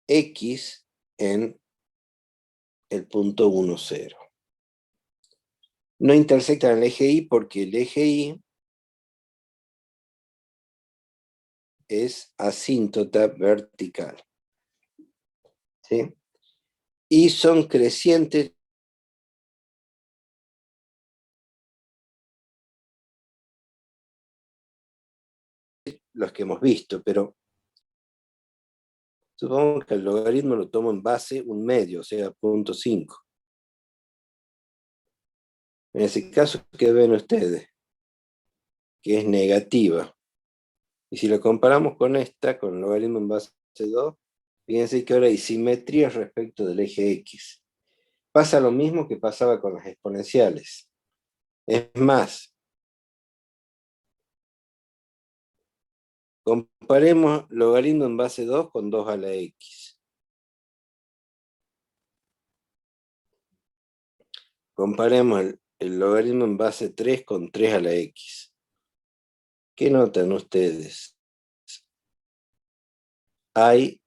B: X en el punto 1, 0. No intersectan el eje Y porque el eje Y es asíntota vertical. ¿Sí? Y son crecientes los que hemos visto, pero supongamos que el logaritmo lo tomo en base un medio, o sea, 0.5. En ese caso, ¿qué ven ustedes? Que es negativa. Y si lo comparamos con esta, con el logaritmo en base 2, fíjense que ahora hay simetría respecto del eje X. Pasa lo mismo que pasaba con las exponenciales. Es más, comparemos logaritmo en base 2 con 2 a la X. Comparemos el logaritmo en base 3 con 3 a la X. ¿Qué notan ustedes? Hay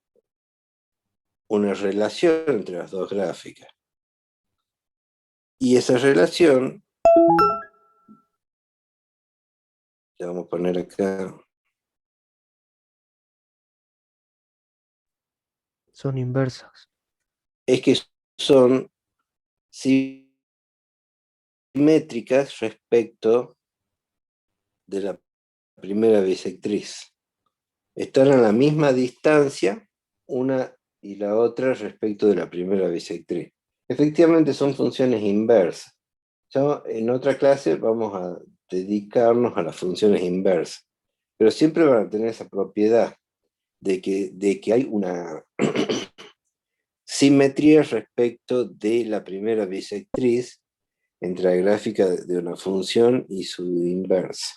B: una relación entre las dos gráficas. Y esa relación, la vamos a poner acá,
G: Son inversas.
B: es que son simétricas respecto de la primera bisectriz. Están a la misma distancia una y la otra respecto de la primera bisectriz. Efectivamente son funciones inversas. Ya en otra clase vamos a dedicarnos a las funciones inversas, pero siempre van a tener esa propiedad de que hay una simetría respecto de la primera bisectriz entre la gráfica de una función y su inversa.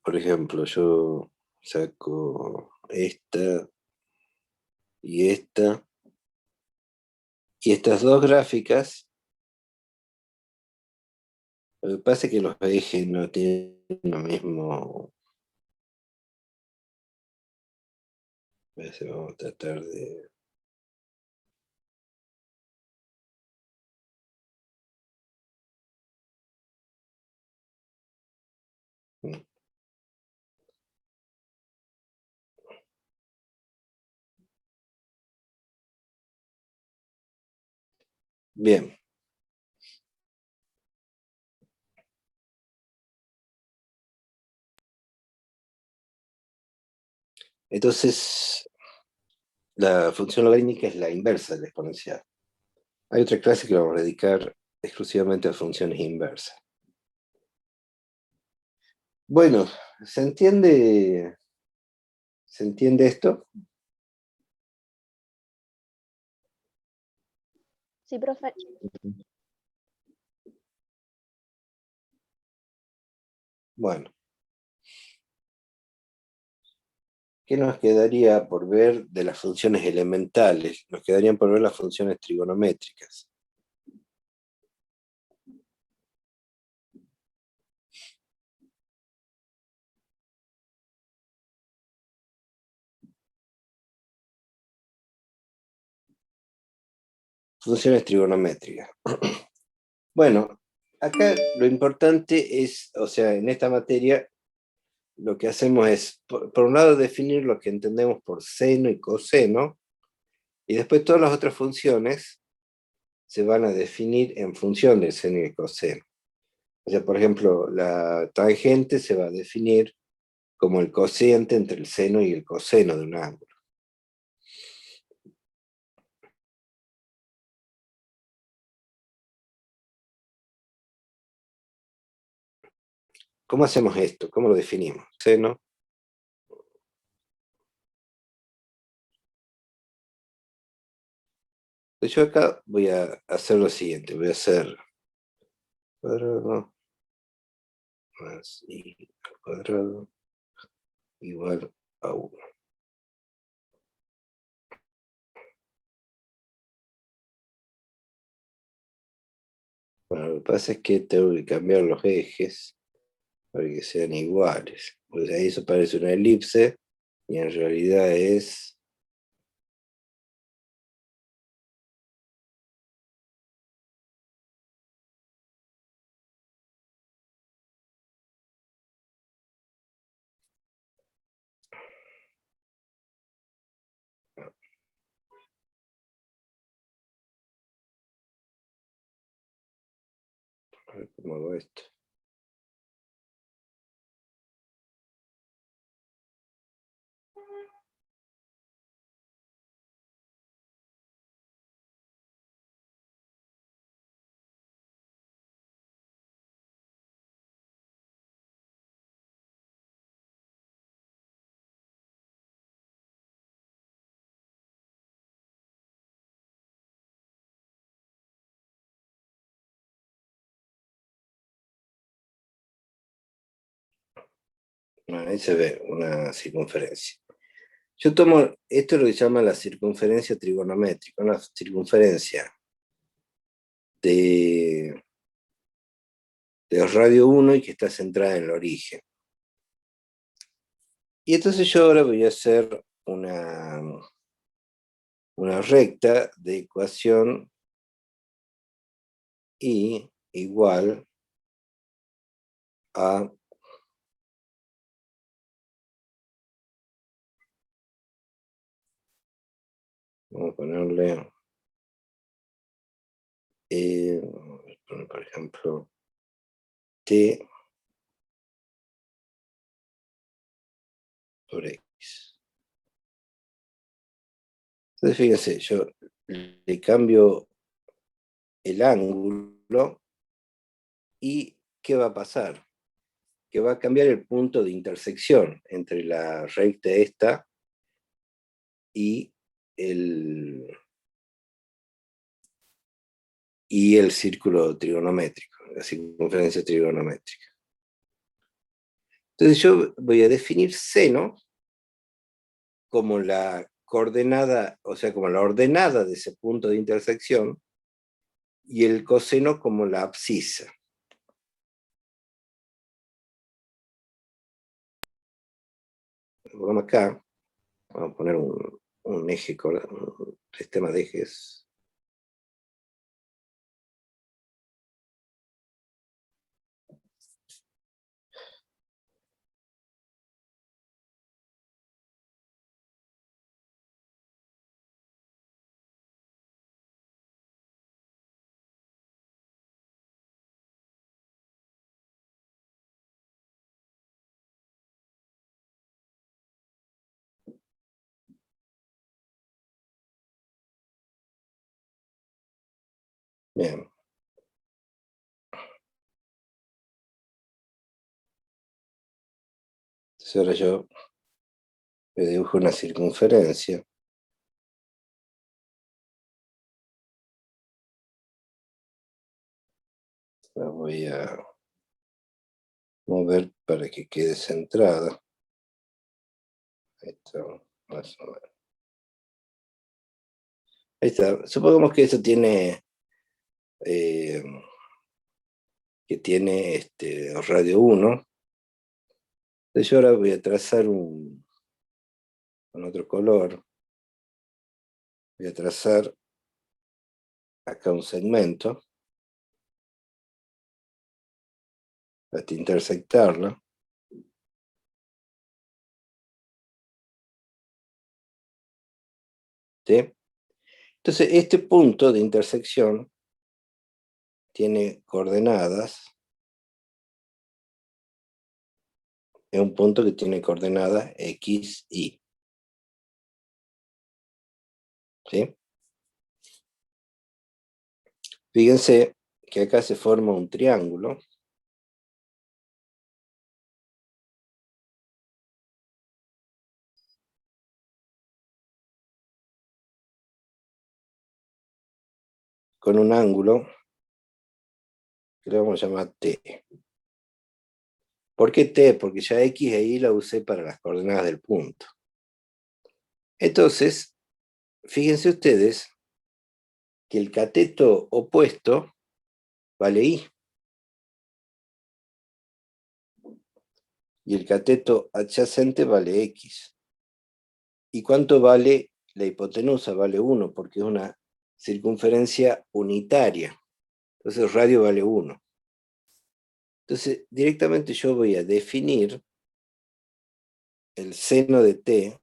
B: Por ejemplo, yo saco esta y esta, y estas dos gráficas, lo que pasa es que los ejes no tienen lo mismo. A veces vamos a tratar de... Bien. Entonces, la función logarítmica es la inversa de la exponencial. Hay otra clase que la vamos a dedicar exclusivamente a funciones inversas. Bueno, ¿se entiende esto?
I: Sí, profe.
B: Bueno. ¿Qué nos quedaría por ver de las funciones elementales? Nos quedarían por ver las funciones trigonométricas. Funciones trigonométricas. Bueno, acá lo importante es, o sea, en esta materia, lo que hacemos es, por un lado, definir lo que entendemos por seno y coseno, y después todas las otras funciones se van a definir en función del seno y el coseno. O sea, por ejemplo, la tangente se va a definir como el cociente entre el seno y el coseno de un ángulo. ¿Cómo hacemos esto? ¿Cómo lo definimos? Seno. Yo acá voy a hacer lo siguiente. Voy a hacer cuadrado más i al cuadrado igual a 1. Bueno, lo que pasa es que tengo que cambiar los ejes para que sean iguales. Pues ahí eso parece una elipse y en realidad es... A ver cómo hago esto. Bueno, ahí se ve una circunferencia. Yo tomo, esto es lo que se llama la circunferencia trigonométrica, una circunferencia de radio 1 y que está centrada en el origen. Y entonces yo ahora voy a hacer una recta de ecuación y igual a vamos a ponerle por ejemplo, t por x. Entonces, fíjense, yo le cambio el ángulo y ¿qué va a pasar? Que va a cambiar el punto de intersección entre la recta esta y el círculo trigonométrico, la circunferencia trigonométrica. Entonces yo voy a definir seno como la coordenada, o sea, como la ordenada de ese punto de intersección, y el coseno como la abscisa. Vamos acá, vamos a poner un eje, un sistema de ejes. Bien. Entonces ahora yo le dibujo una circunferencia. La voy a mover para que quede centrada. Ahí está, más o menos. Ahí está. Supongamos que eso tiene radio 1. Entonces yo ahora voy a trazar con otro color. Voy a trazar acá un segmento hasta intersectarla. ¿Sí? Entonces este punto de intersección tiene coordenadas. Es un punto que tiene coordenadas x, y. ¿Sí? Fíjense que acá se forma un triángulo. Con un ángulo que le vamos a llamar T. ¿Por qué T? Porque ya X e Y la usé para las coordenadas del punto. Entonces, fíjense ustedes que el cateto opuesto vale Y. Y el cateto adyacente vale X. ¿Y cuánto vale la hipotenusa? Vale 1, porque es una circunferencia unitaria. Entonces radio vale 1. Entonces, directamente yo voy a definir el seno de T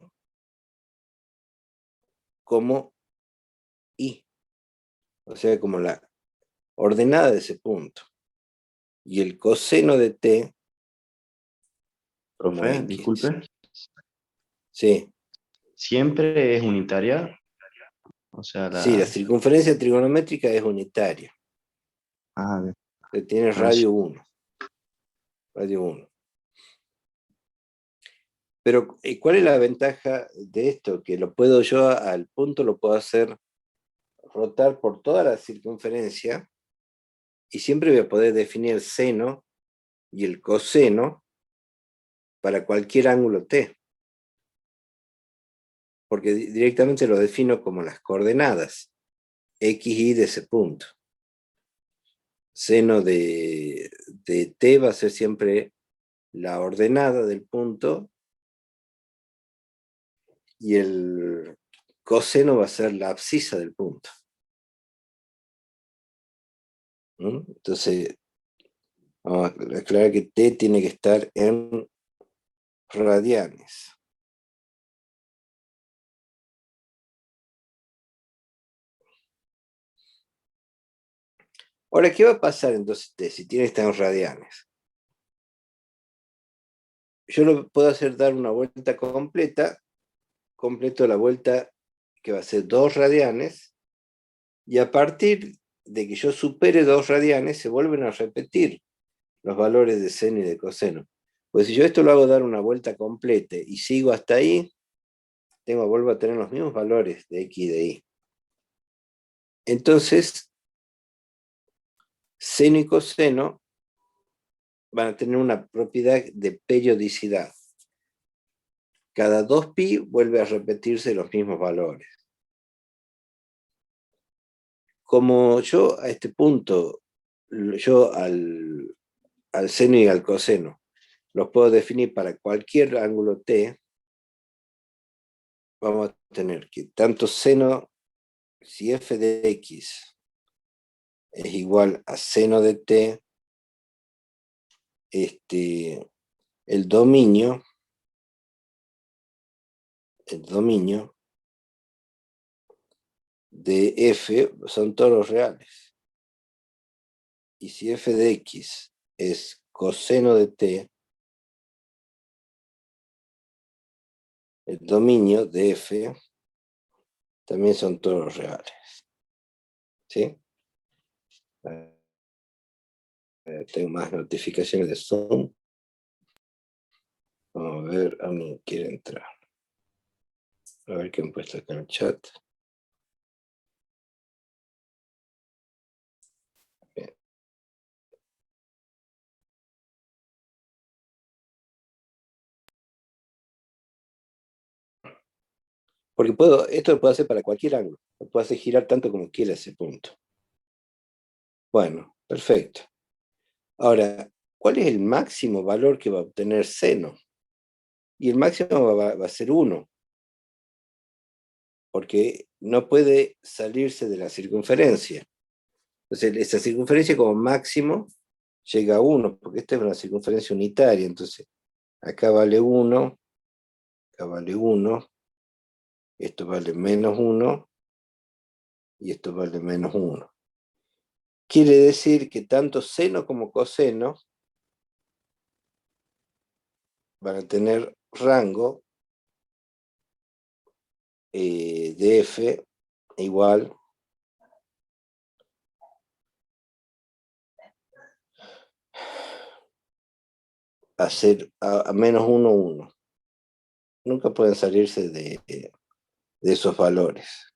B: como I. O sea, como la ordenada de ese punto. Y el coseno de T como
A: Profe,
B: X.
A: disculpe.
B: Sí.
A: ¿Siempre es unitaria? O sea,
B: Sí, la circunferencia trigonométrica es unitaria.
A: Ah, bien.
B: Que tiene
A: Pero
B: radio 1. Radio 1. Pero, ¿cuál es la ventaja de esto? Que lo puedo yo al punto, lo puedo hacer rotar por toda la circunferencia y siempre voy a poder definir el seno y el coseno para cualquier ángulo T. Porque directamente lo defino como las coordenadas X, Y de ese punto. Seno de T va a ser siempre la ordenada del punto y el coseno va a ser la abscisa del punto. Entonces, vamos a aclarar que T tiene que estar en radianes. Ahora, ¿qué va a pasar entonces si tiene estas radianes? Yo lo puedo hacer dar una vuelta completa, completo la vuelta que va a ser 2 radianes, y a partir de que yo supere 2 radianes, se vuelven a repetir los valores de seno y de coseno. Pues si yo esto lo hago dar una vuelta completa y sigo hasta ahí, vuelvo a tener los mismos valores de X y de Y. Entonces, seno y coseno van a tener una propiedad de periodicidad. Cada 2pi vuelve a repetirse los mismos valores. Como yo a este punto, yo al seno y al coseno, los puedo definir para cualquier ángulo t, vamos a tener que tanto seno, si f de x es igual a seno de t, el dominio de f son todos los reales. Y si f de x es coseno de t, el dominio de f también son todos los reales. ¿Sí? Tengo más notificaciones de Zoom. Vamos a ver, alguien quiere entrar. A ver qué han puesto acá en el chat. Bien. Porque esto lo puedo hacer para cualquier ángulo. Lo puedo hacer girar tanto como quiera ese punto. Bueno, perfecto. Ahora, ¿cuál es el máximo valor que va a obtener seno? Y el máximo va a ser 1. Porque no puede salirse de la circunferencia. Entonces, esa circunferencia como máximo llega a 1, porque esta es una circunferencia unitaria. Entonces, acá vale 1, acá vale 1, esto vale menos 1, y esto vale menos 1. Quiere decir que tanto seno como coseno van a tener rango de f igual a menos 1, 1. Nunca pueden salirse de esos valores.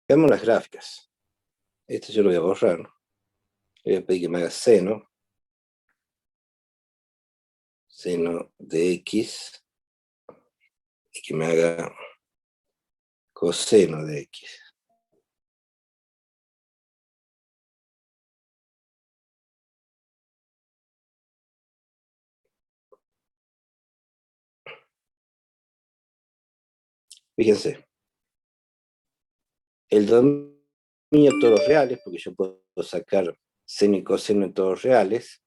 B: Veamos las gráficas. Esto yo lo voy a borrar. Le voy a pedir que me haga seno de x, y que me haga coseno de x. Fíjense, el dominio de todos los reales, porque yo puedo sacar seno y coseno de todos reales,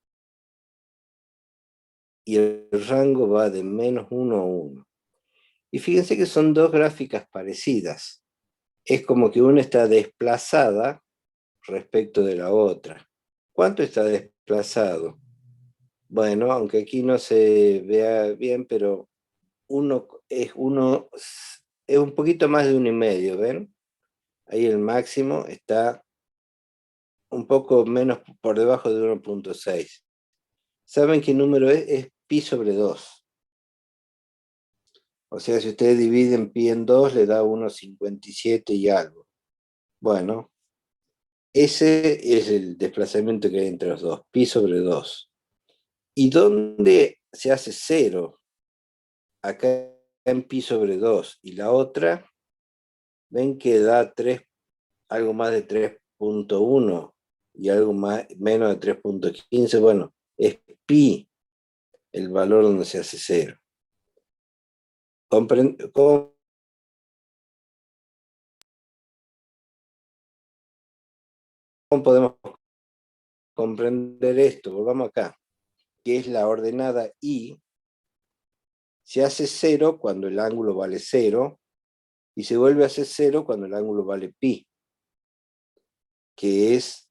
B: y el rango va de menos 1 a 1. Y fíjense que son dos gráficas parecidas. Es como que una está desplazada respecto de la otra. ¿Cuánto está desplazado? Bueno, aunque aquí no se vea bien, pero uno es un poquito más de 1,5, ¿ven? Ahí el máximo está un poco menos por debajo de 1,6. ¿Saben qué número es? Es pi sobre 2. O sea, si ustedes dividen pi en 2, le da 1,57 y algo. Bueno, ese es el desplazamiento que hay entre los dos, pi sobre 2. ¿Y dónde se hace 0? Acá en pi sobre 2. Y la otra, ven que da algo más de 3.1 y algo menos de 3.15. Bueno, es pi el valor donde se hace 0. ¿Cómo podemos comprender esto? Volvamos acá, que es la ordenada I, se hace 0 cuando el ángulo vale 0, y se vuelve a hacer 0 cuando el ángulo vale pi, que es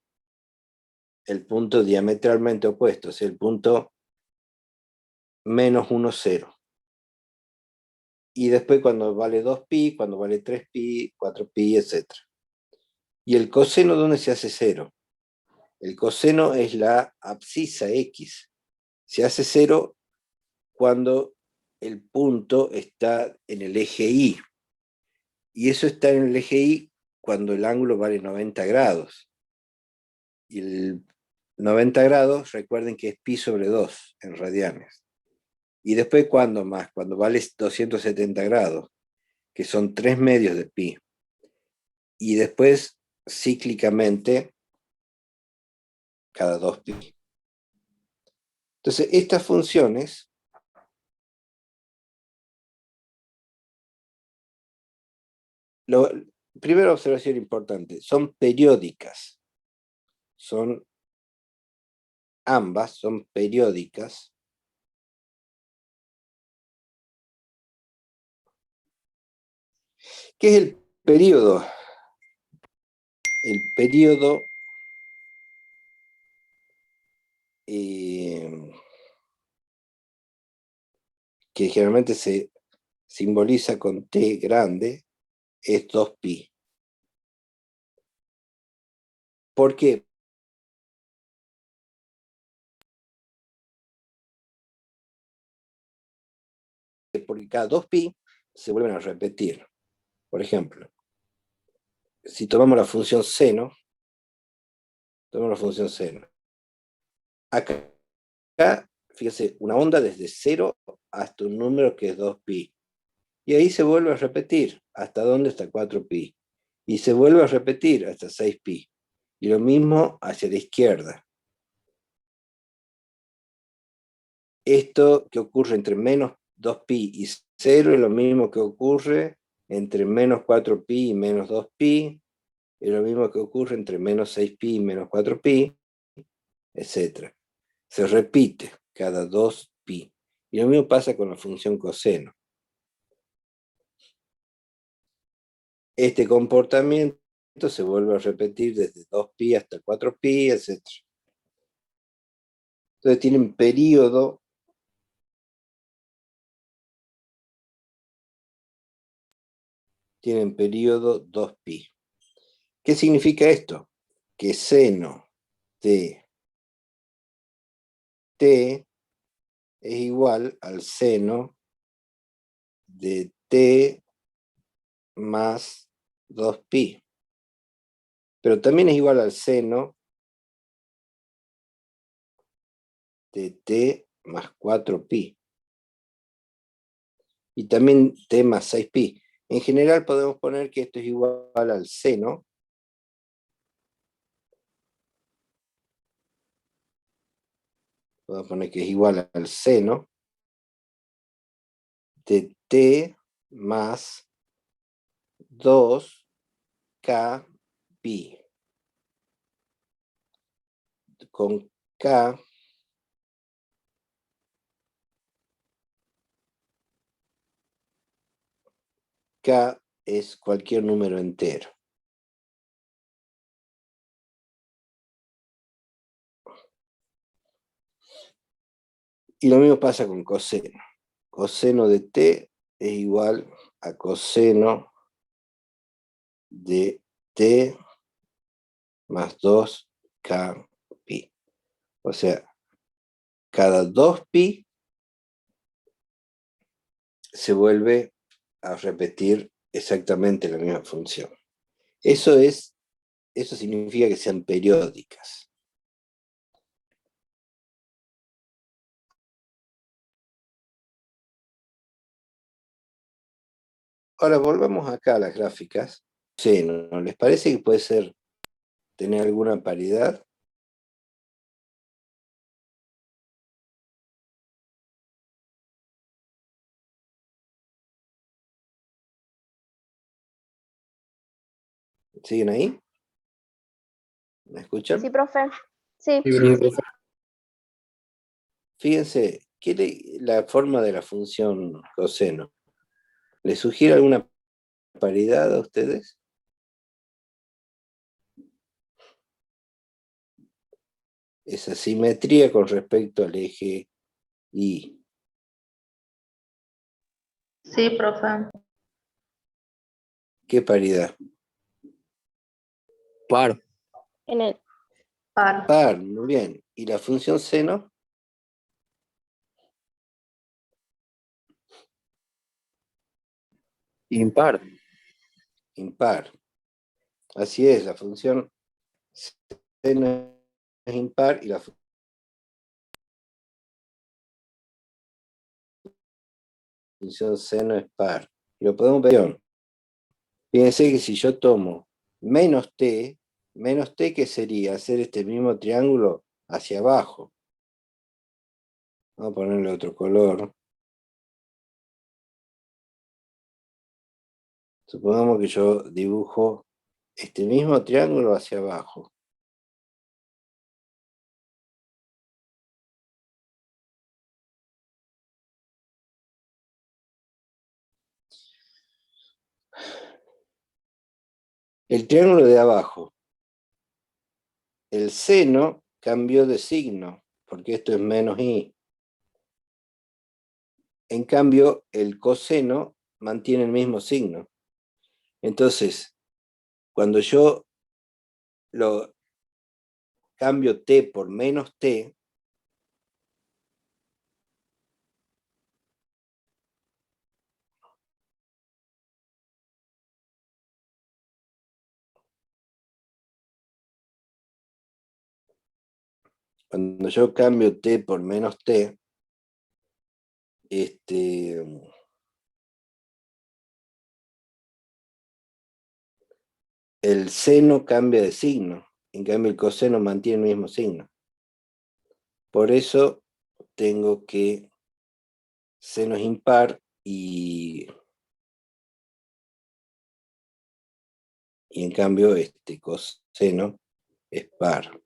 B: el punto diametralmente opuesto, es el punto menos 1, 0. Y después cuando vale 2pi, cuando vale 3pi, 4pi, etc. ¿Y el coseno dónde se hace 0? El coseno es la abscisa X. Se hace 0 cuando el punto está en el eje Y. Y eso está en el eje Y cuando el ángulo vale 90 grados. Y el 90 grados, recuerden que es pi sobre 2 en radianes. Y después, ¿cuándo más? Cuando vale 270 grados, que son 3 medios de pi. Y después, cíclicamente, cada 2 pi. Entonces, estas funciones primera observación importante, son periódicas. Ambas son periódicas. ¿Qué es el período? El período que generalmente se simboliza con T grande, es 2pi. ¿Por qué? Porque cada 2pi se vuelven a repetir. Por ejemplo, si tomamos la función seno, acá, fíjese, una onda desde 0 hasta un número que es 2pi. Y ahí se vuelve a repetir. ¿Hasta dónde? Hasta 4pi. Y se vuelve a repetir hasta 6pi. Y lo mismo hacia la izquierda. Esto que ocurre entre menos 2pi y 0 es lo mismo que ocurre entre menos 4pi y menos 2pi. Es lo mismo que ocurre entre menos 6pi y menos 4pi, etc. Se repite cada 2pi. Y lo mismo pasa con la función coseno. Este comportamiento se vuelve a repetir desde 2pi hasta 4pi, etc. Entonces tienen periodo tienen periodo 2pi. ¿Qué significa esto? Que seno de t es igual al seno de t más 2pi. Pero también es igual al seno de t más 4pi. Y también t más 6pi. En general podemos poner que esto es igual al seno podemos poner que es igual al seno de t más 2k pi. Con k es cualquier número entero. Y lo mismo pasa con coseno. Coseno de t es igual a coseno de t más 2k pi. O sea, cada 2pi se vuelve a repetir exactamente la misma función. Eso significa que sean periódicas. Ahora volvamos acá a las gráficas. ¿No les parece que puede ser tener alguna paridad? ¿Siguen ahí? ¿Me escuchan?
I: Sí, profe. Sí.
K: Sí, profe.
B: Fíjense, la forma de la función coseno? ¿Les sugiere alguna paridad a ustedes? Esa simetría con respecto al eje Y.
C: Sí, profe.
B: ¿Qué paridad?
G: Par.
I: En el
C: Par.
B: Par, muy bien. ¿Y la función seno?
G: Impar.
B: Impar. Así es, la función seno es impar y la función seno es par. Y lo podemos ver. Fíjense que si yo tomo menos t, ¿qué sería? Hacer este mismo triángulo hacia abajo. Vamos a ponerle otro color. Supongamos que yo dibujo este mismo triángulo hacia abajo. El triángulo de abajo. El seno cambió de signo, porque esto es menos i. En cambio, el coseno mantiene el mismo signo. Entonces, cuando yo lo cambio t por menos t, cuando yo cambio t por menos t, el seno cambia de signo, en cambio el coseno mantiene el mismo signo. Por eso tengo que seno es impar y en cambio este coseno es par.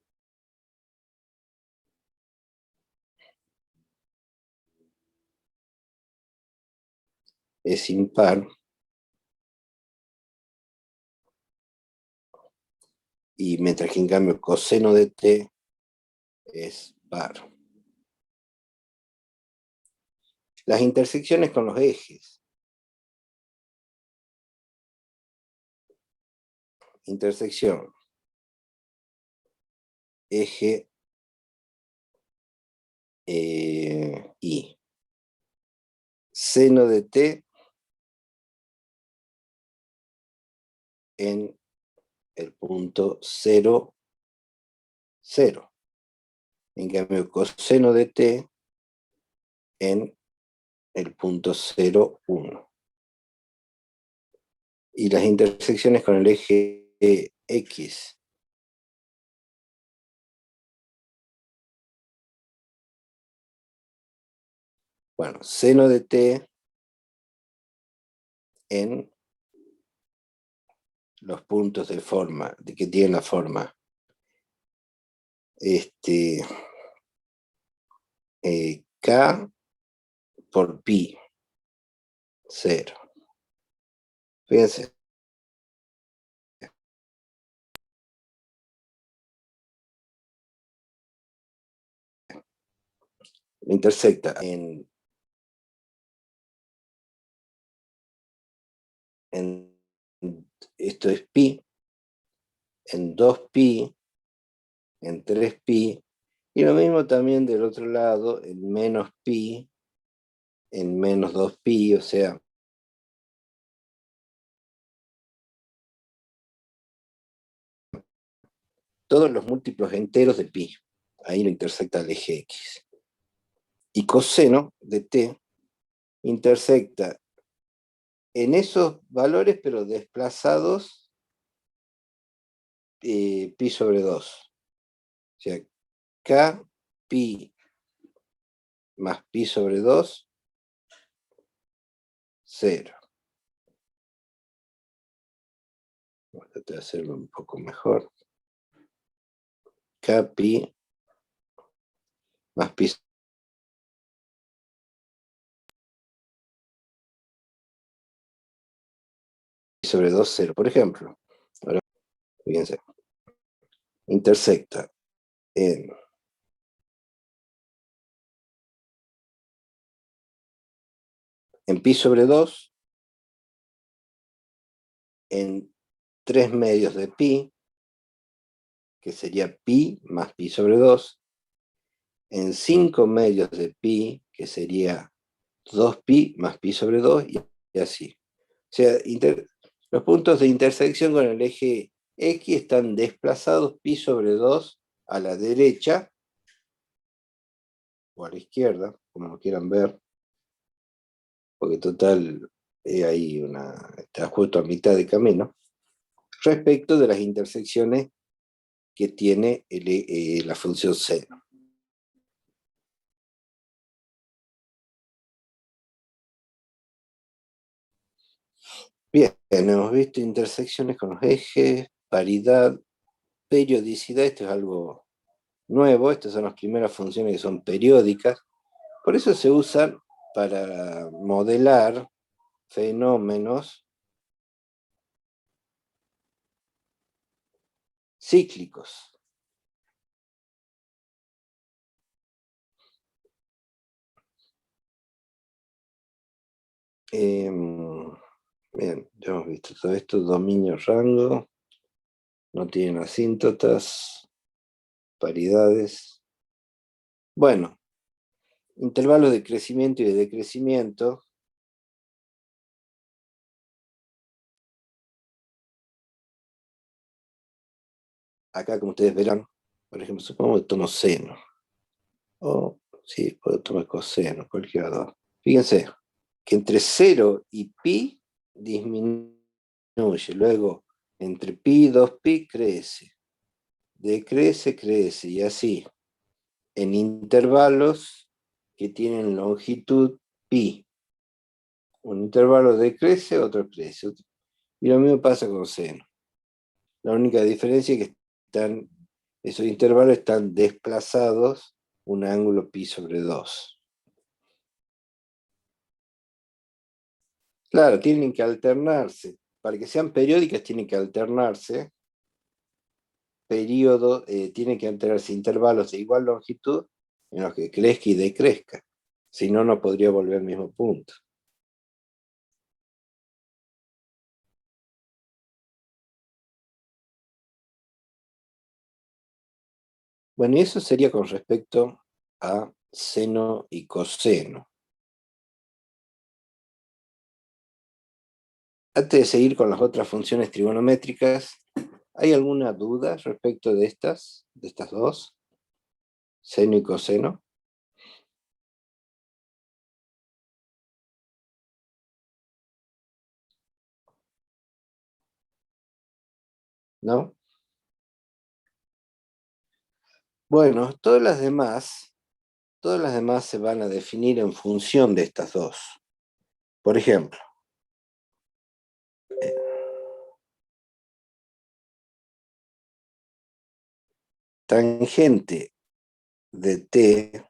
B: Es impar. Y mientras que en cambio el coseno de t es par. Las intersecciones con los ejes. Intersección. Eje y. Seno de t en el punto 0, 0. En cambio, coseno de t en el punto 0, 1. Y las intersecciones con el eje X. Bueno, seno de t en los puntos de forma, de que tienen la forma K por pi, 0. Fíjense. Intersecta en esto es pi, en 2pi, en 3pi, y lo mismo también del otro lado, en menos pi, en menos 2pi, o sea, todos los múltiplos enteros de pi. Ahí lo intersecta el eje X. Y coseno de t intersecta en esos valores, pero desplazados pi sobre 2. O sea, k pi más pi sobre 2, 0. Voy a tratar de hacerlo un poco mejor. K pi más pi sobre 2, 0. Por ejemplo, ahora, fíjense, intersecta en pi sobre 2, en 3 medios de pi, que sería pi más pi sobre 2, en 5 medios de pi, que sería 2pi más pi sobre 2, y así. O sea, los puntos de intersección con el eje X están desplazados pi sobre 2 a la derecha, o a la izquierda, como lo quieran ver, porque total hay está justo a mitad de camino, respecto de las intersecciones que tiene la función seno. Bien, hemos visto intersecciones con los ejes, paridad, periodicidad. Esto es algo nuevo, estas son las primeras funciones que son periódicas, por eso se usan para modelar fenómenos cíclicos. Bien, ya hemos visto todo esto, dominio, rango, no tienen asíntotas, paridades. Bueno, intervalos de crecimiento y de decrecimiento. Acá, como ustedes verán, por ejemplo, supongamos que tomo seno. O, sí, puedo tomar coseno, cualquiera de dos. Fíjense que entre 0 y pi disminuye. Luego, entre pi y 2pi crece. Decrece, crece, y así. En intervalos que tienen longitud pi. Un intervalo decrece, otro crece. Y lo mismo pasa con seno. La única diferencia es que esos intervalos están desplazados un ángulo pi sobre 2. Claro, tienen que alternarse. Para que sean periódicas tienen que alternarse periodos, tienen que alternarse intervalos de igual longitud en los que crezca y decrezca. Si no, no podría volver al mismo punto. Bueno, y eso sería con respecto a seno y coseno. Antes de seguir con las otras funciones trigonométricas, ¿hay alguna duda respecto de estas dos? Seno y coseno. ¿No? Bueno, todas las demás se van a definir en función de estas dos. Por ejemplo, tangente de t,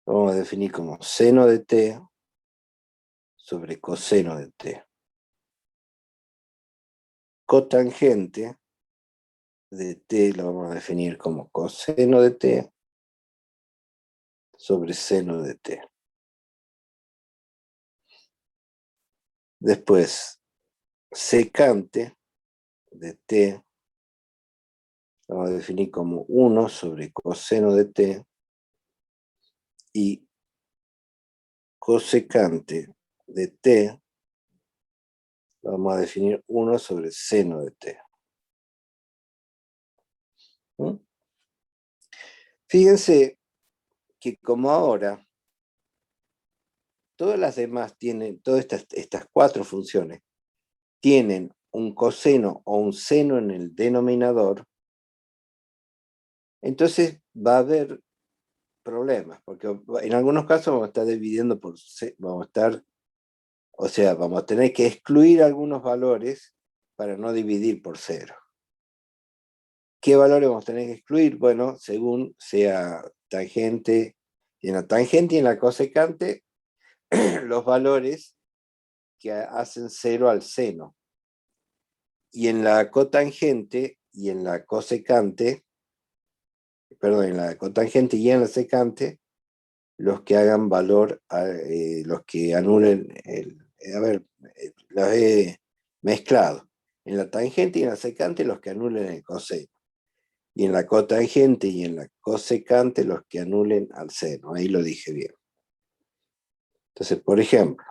B: vamos a definir como seno de t sobre coseno de t. Cotangente de t lo vamos a definir como coseno de t sobre seno de t. Después, secante de t lo vamos a definir como 1 sobre coseno de t, y cosecante de t lo vamos a definir 1 sobre seno de t. ¿Mm? Fíjense que como ahora todas las demás tienen, todas estas cuatro funciones tienen un coseno o un seno en el denominador, entonces va a haber problemas, porque en algunos casos vamos a estar dividiendo vamos a estar O sea, vamos a tener que excluir algunos valores para no dividir por 0. ¿Qué valores vamos a tener que excluir? Bueno, según sea tangente, y en la tangente y en la cosecante, los valores que hacen 0 al seno. Y en la cotangente y en la cosecante, perdón, en la cotangente y en la secante, los que hagan valor, los que anulen los he mezclado. En la tangente y en la secante, los que anulen el coseno. Y en la cotangente y en la cosecante, los que anulen al seno. Ahí lo dije bien. Entonces, por ejemplo,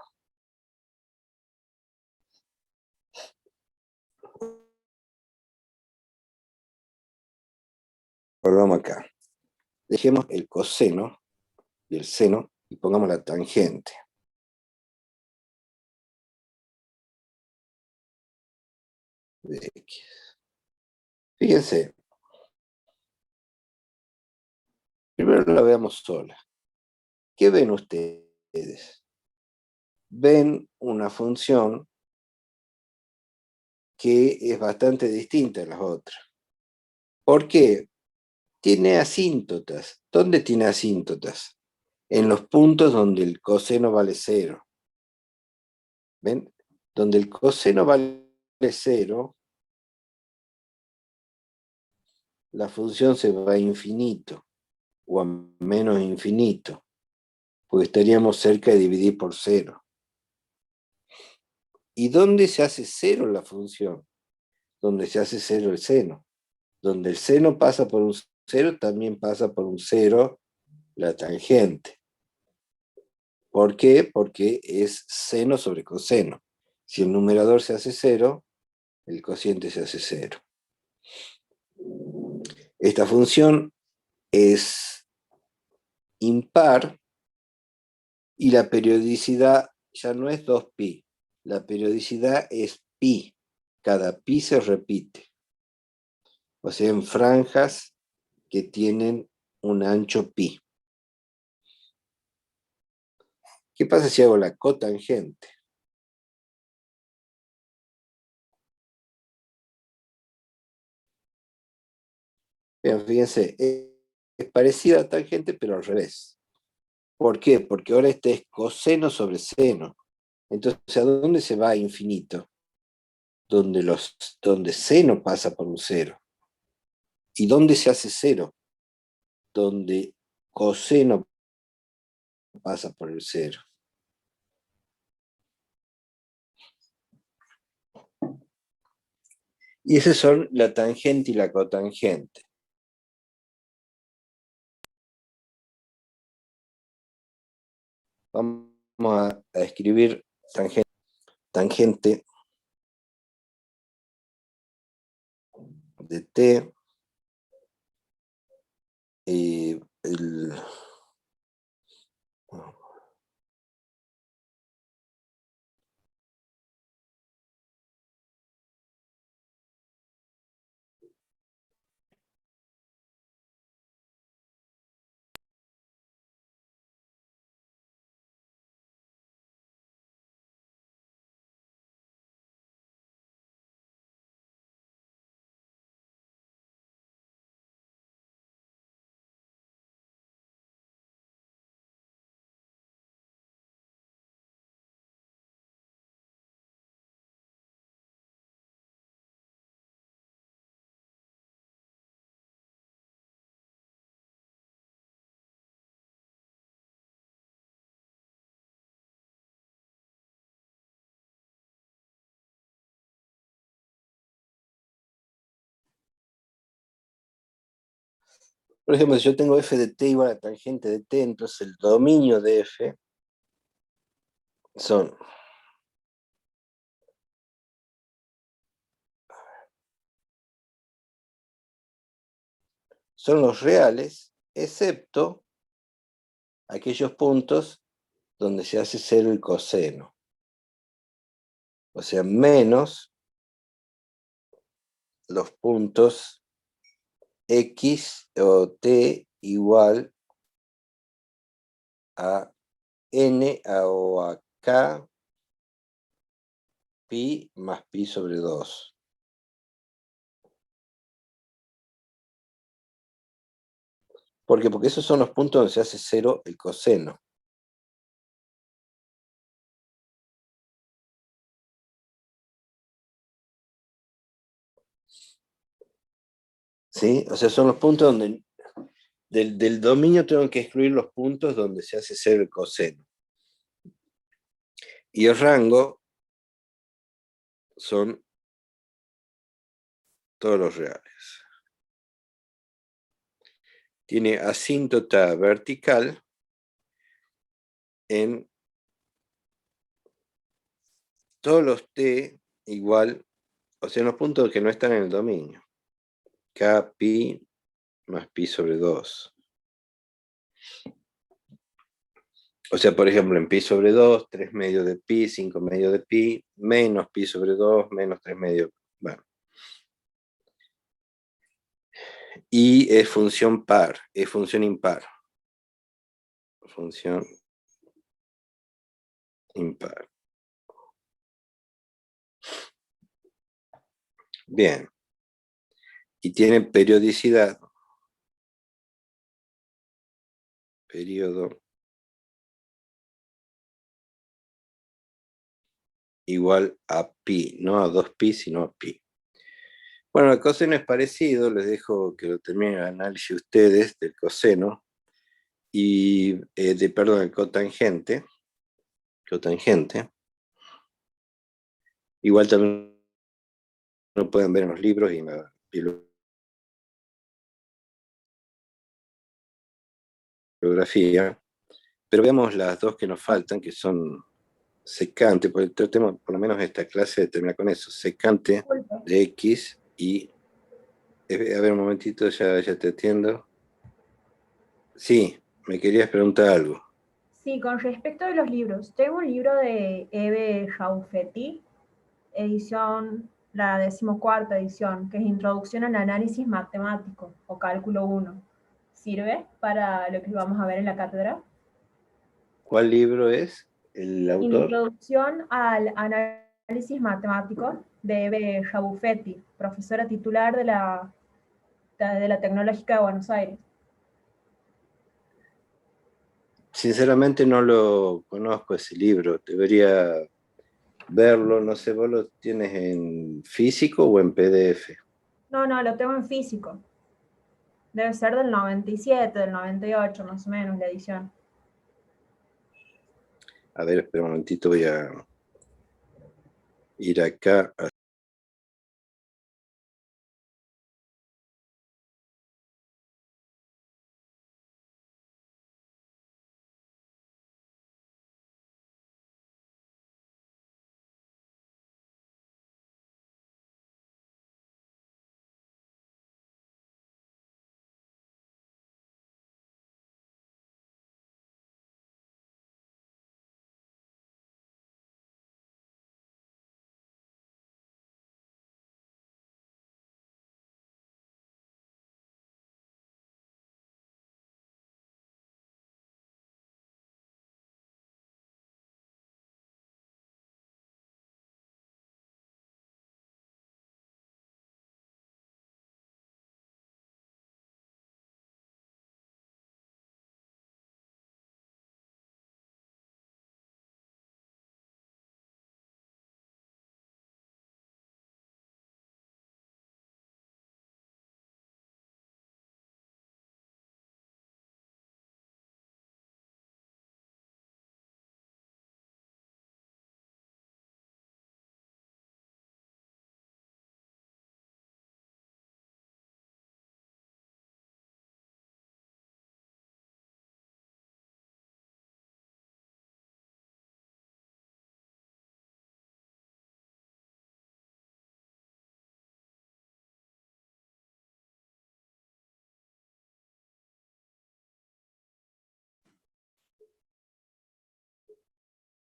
B: volvamos acá. Dejemos el coseno y el seno y pongamos la tangente. De X. Fíjense. Primero la veamos sola. ¿Qué ven ustedes? Ven una función que es bastante distinta a las otras. ¿Por qué? Tiene asíntotas. ¿Dónde tiene asíntotas? En los puntos donde el coseno vale 0. ¿Ven? Donde el coseno vale 0, la función se va a infinito o a menos infinito, porque estaríamos cerca de dividir por 0. ¿Y dónde se hace 0 la función? Donde se hace 0 el seno. Donde el seno pasa por un 0, también pasa por un 0 la tangente. ¿Por qué? Porque es seno sobre coseno. Si el numerador se hace 0, el cociente se hace 0. Esta función es impar y la periodicidad ya no es 2pi. La periodicidad es pi. Cada pi se repite. O sea, en franjas que tienen un ancho pi. ¿Qué pasa si hago la cotangente? Vean, fíjense, es parecida a tangente, pero al revés. ¿Por qué? Porque ahora este es coseno sobre seno. Entonces, ¿a dónde se va a infinito? Donde seno pasa por un 0. ¿Y dónde se hace 0? Donde coseno pasa por el 0. Y esas son la tangente y la cotangente. Vamos a escribir tangente de t y por ejemplo, si yo tengo f de t igual a tangente de t, entonces el dominio de f son los reales, excepto aquellos puntos donde se hace 0 el coseno. O sea, menos los puntos x o t igual a n o a k pi más pi sobre 2. ¿Por qué? Porque esos son los puntos donde se hace 0 el coseno. ¿Sí? O sea, son los puntos donde del dominio tengo que excluir los puntos donde se hace 0 el coseno. Y el rango son todos los reales. Tiene asíntota vertical en todos los t igual, o sea, en los puntos que no están en el dominio. K pi más pi sobre 2. O sea, por ejemplo, en pi sobre 2, 3 medios de pi, 5 medios de pi, menos pi sobre 2, menos 3 medios. Bueno. Y es función par, es función impar. Función impar. Bien. Y tiene periodicidad. Periodo igual a pi, no a 2pi, sino a pi. Bueno, el coseno es parecido, les dejo que lo terminen el análisis ustedes del coseno y perdón, el cotangente. Igual también lo pueden ver en los libros y en la bibliografía. Pero veamos las dos que nos faltan, que son secante, porque tratemos por lo menos esta clase de terminar con eso, secante de x y... A ver, un momentito, ya te atiendo. Sí, me querías preguntar algo.
H: Sí, con respecto a los libros, tengo un libro de Eve Jaufetti, edición, la 14ª edición, que es Introducción al Análisis Matemático, o Cálculo 1. ¿Sirve para lo que vamos a ver en la cátedra?
B: ¿Cuál libro es el autor?
H: Introducción al Análisis Matemático de Eve Jaufetti, profesora titular de la Tecnológica de Buenos Aires.
B: Sinceramente no lo conozco ese libro, debería verlo, no sé, ¿vos lo tienes en físico o en PDF?
H: No, lo tengo en físico. Debe ser del 97, del 98, más o menos, la edición.
B: A ver, espera un momentito, voy a ir acá.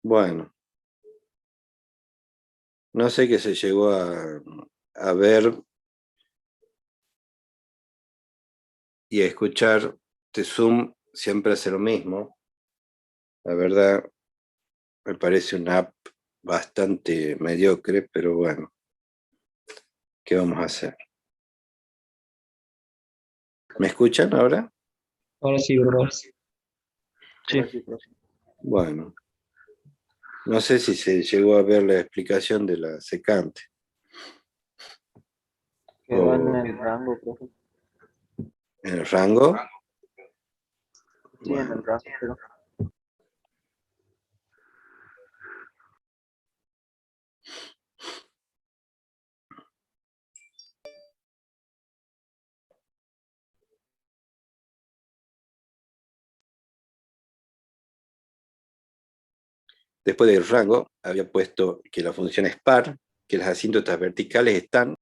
B: Bueno, no sé qué se llegó a ver y a escuchar. Este Zoom siempre hace lo mismo. La verdad, me parece una app bastante mediocre, pero bueno, ¿qué vamos a hacer? ¿Me escuchan ahora?
F: Ahora sí, ¿verdad?
K: Sí.
B: Bueno, no sé si se llegó a ver la explicación de la secante.
L: Quedó en el rango, profe.
B: ¿En el rango?
L: Sí, en el rango, pero...
B: Después del rango, había puesto que la función es par, que las asíntotas verticales están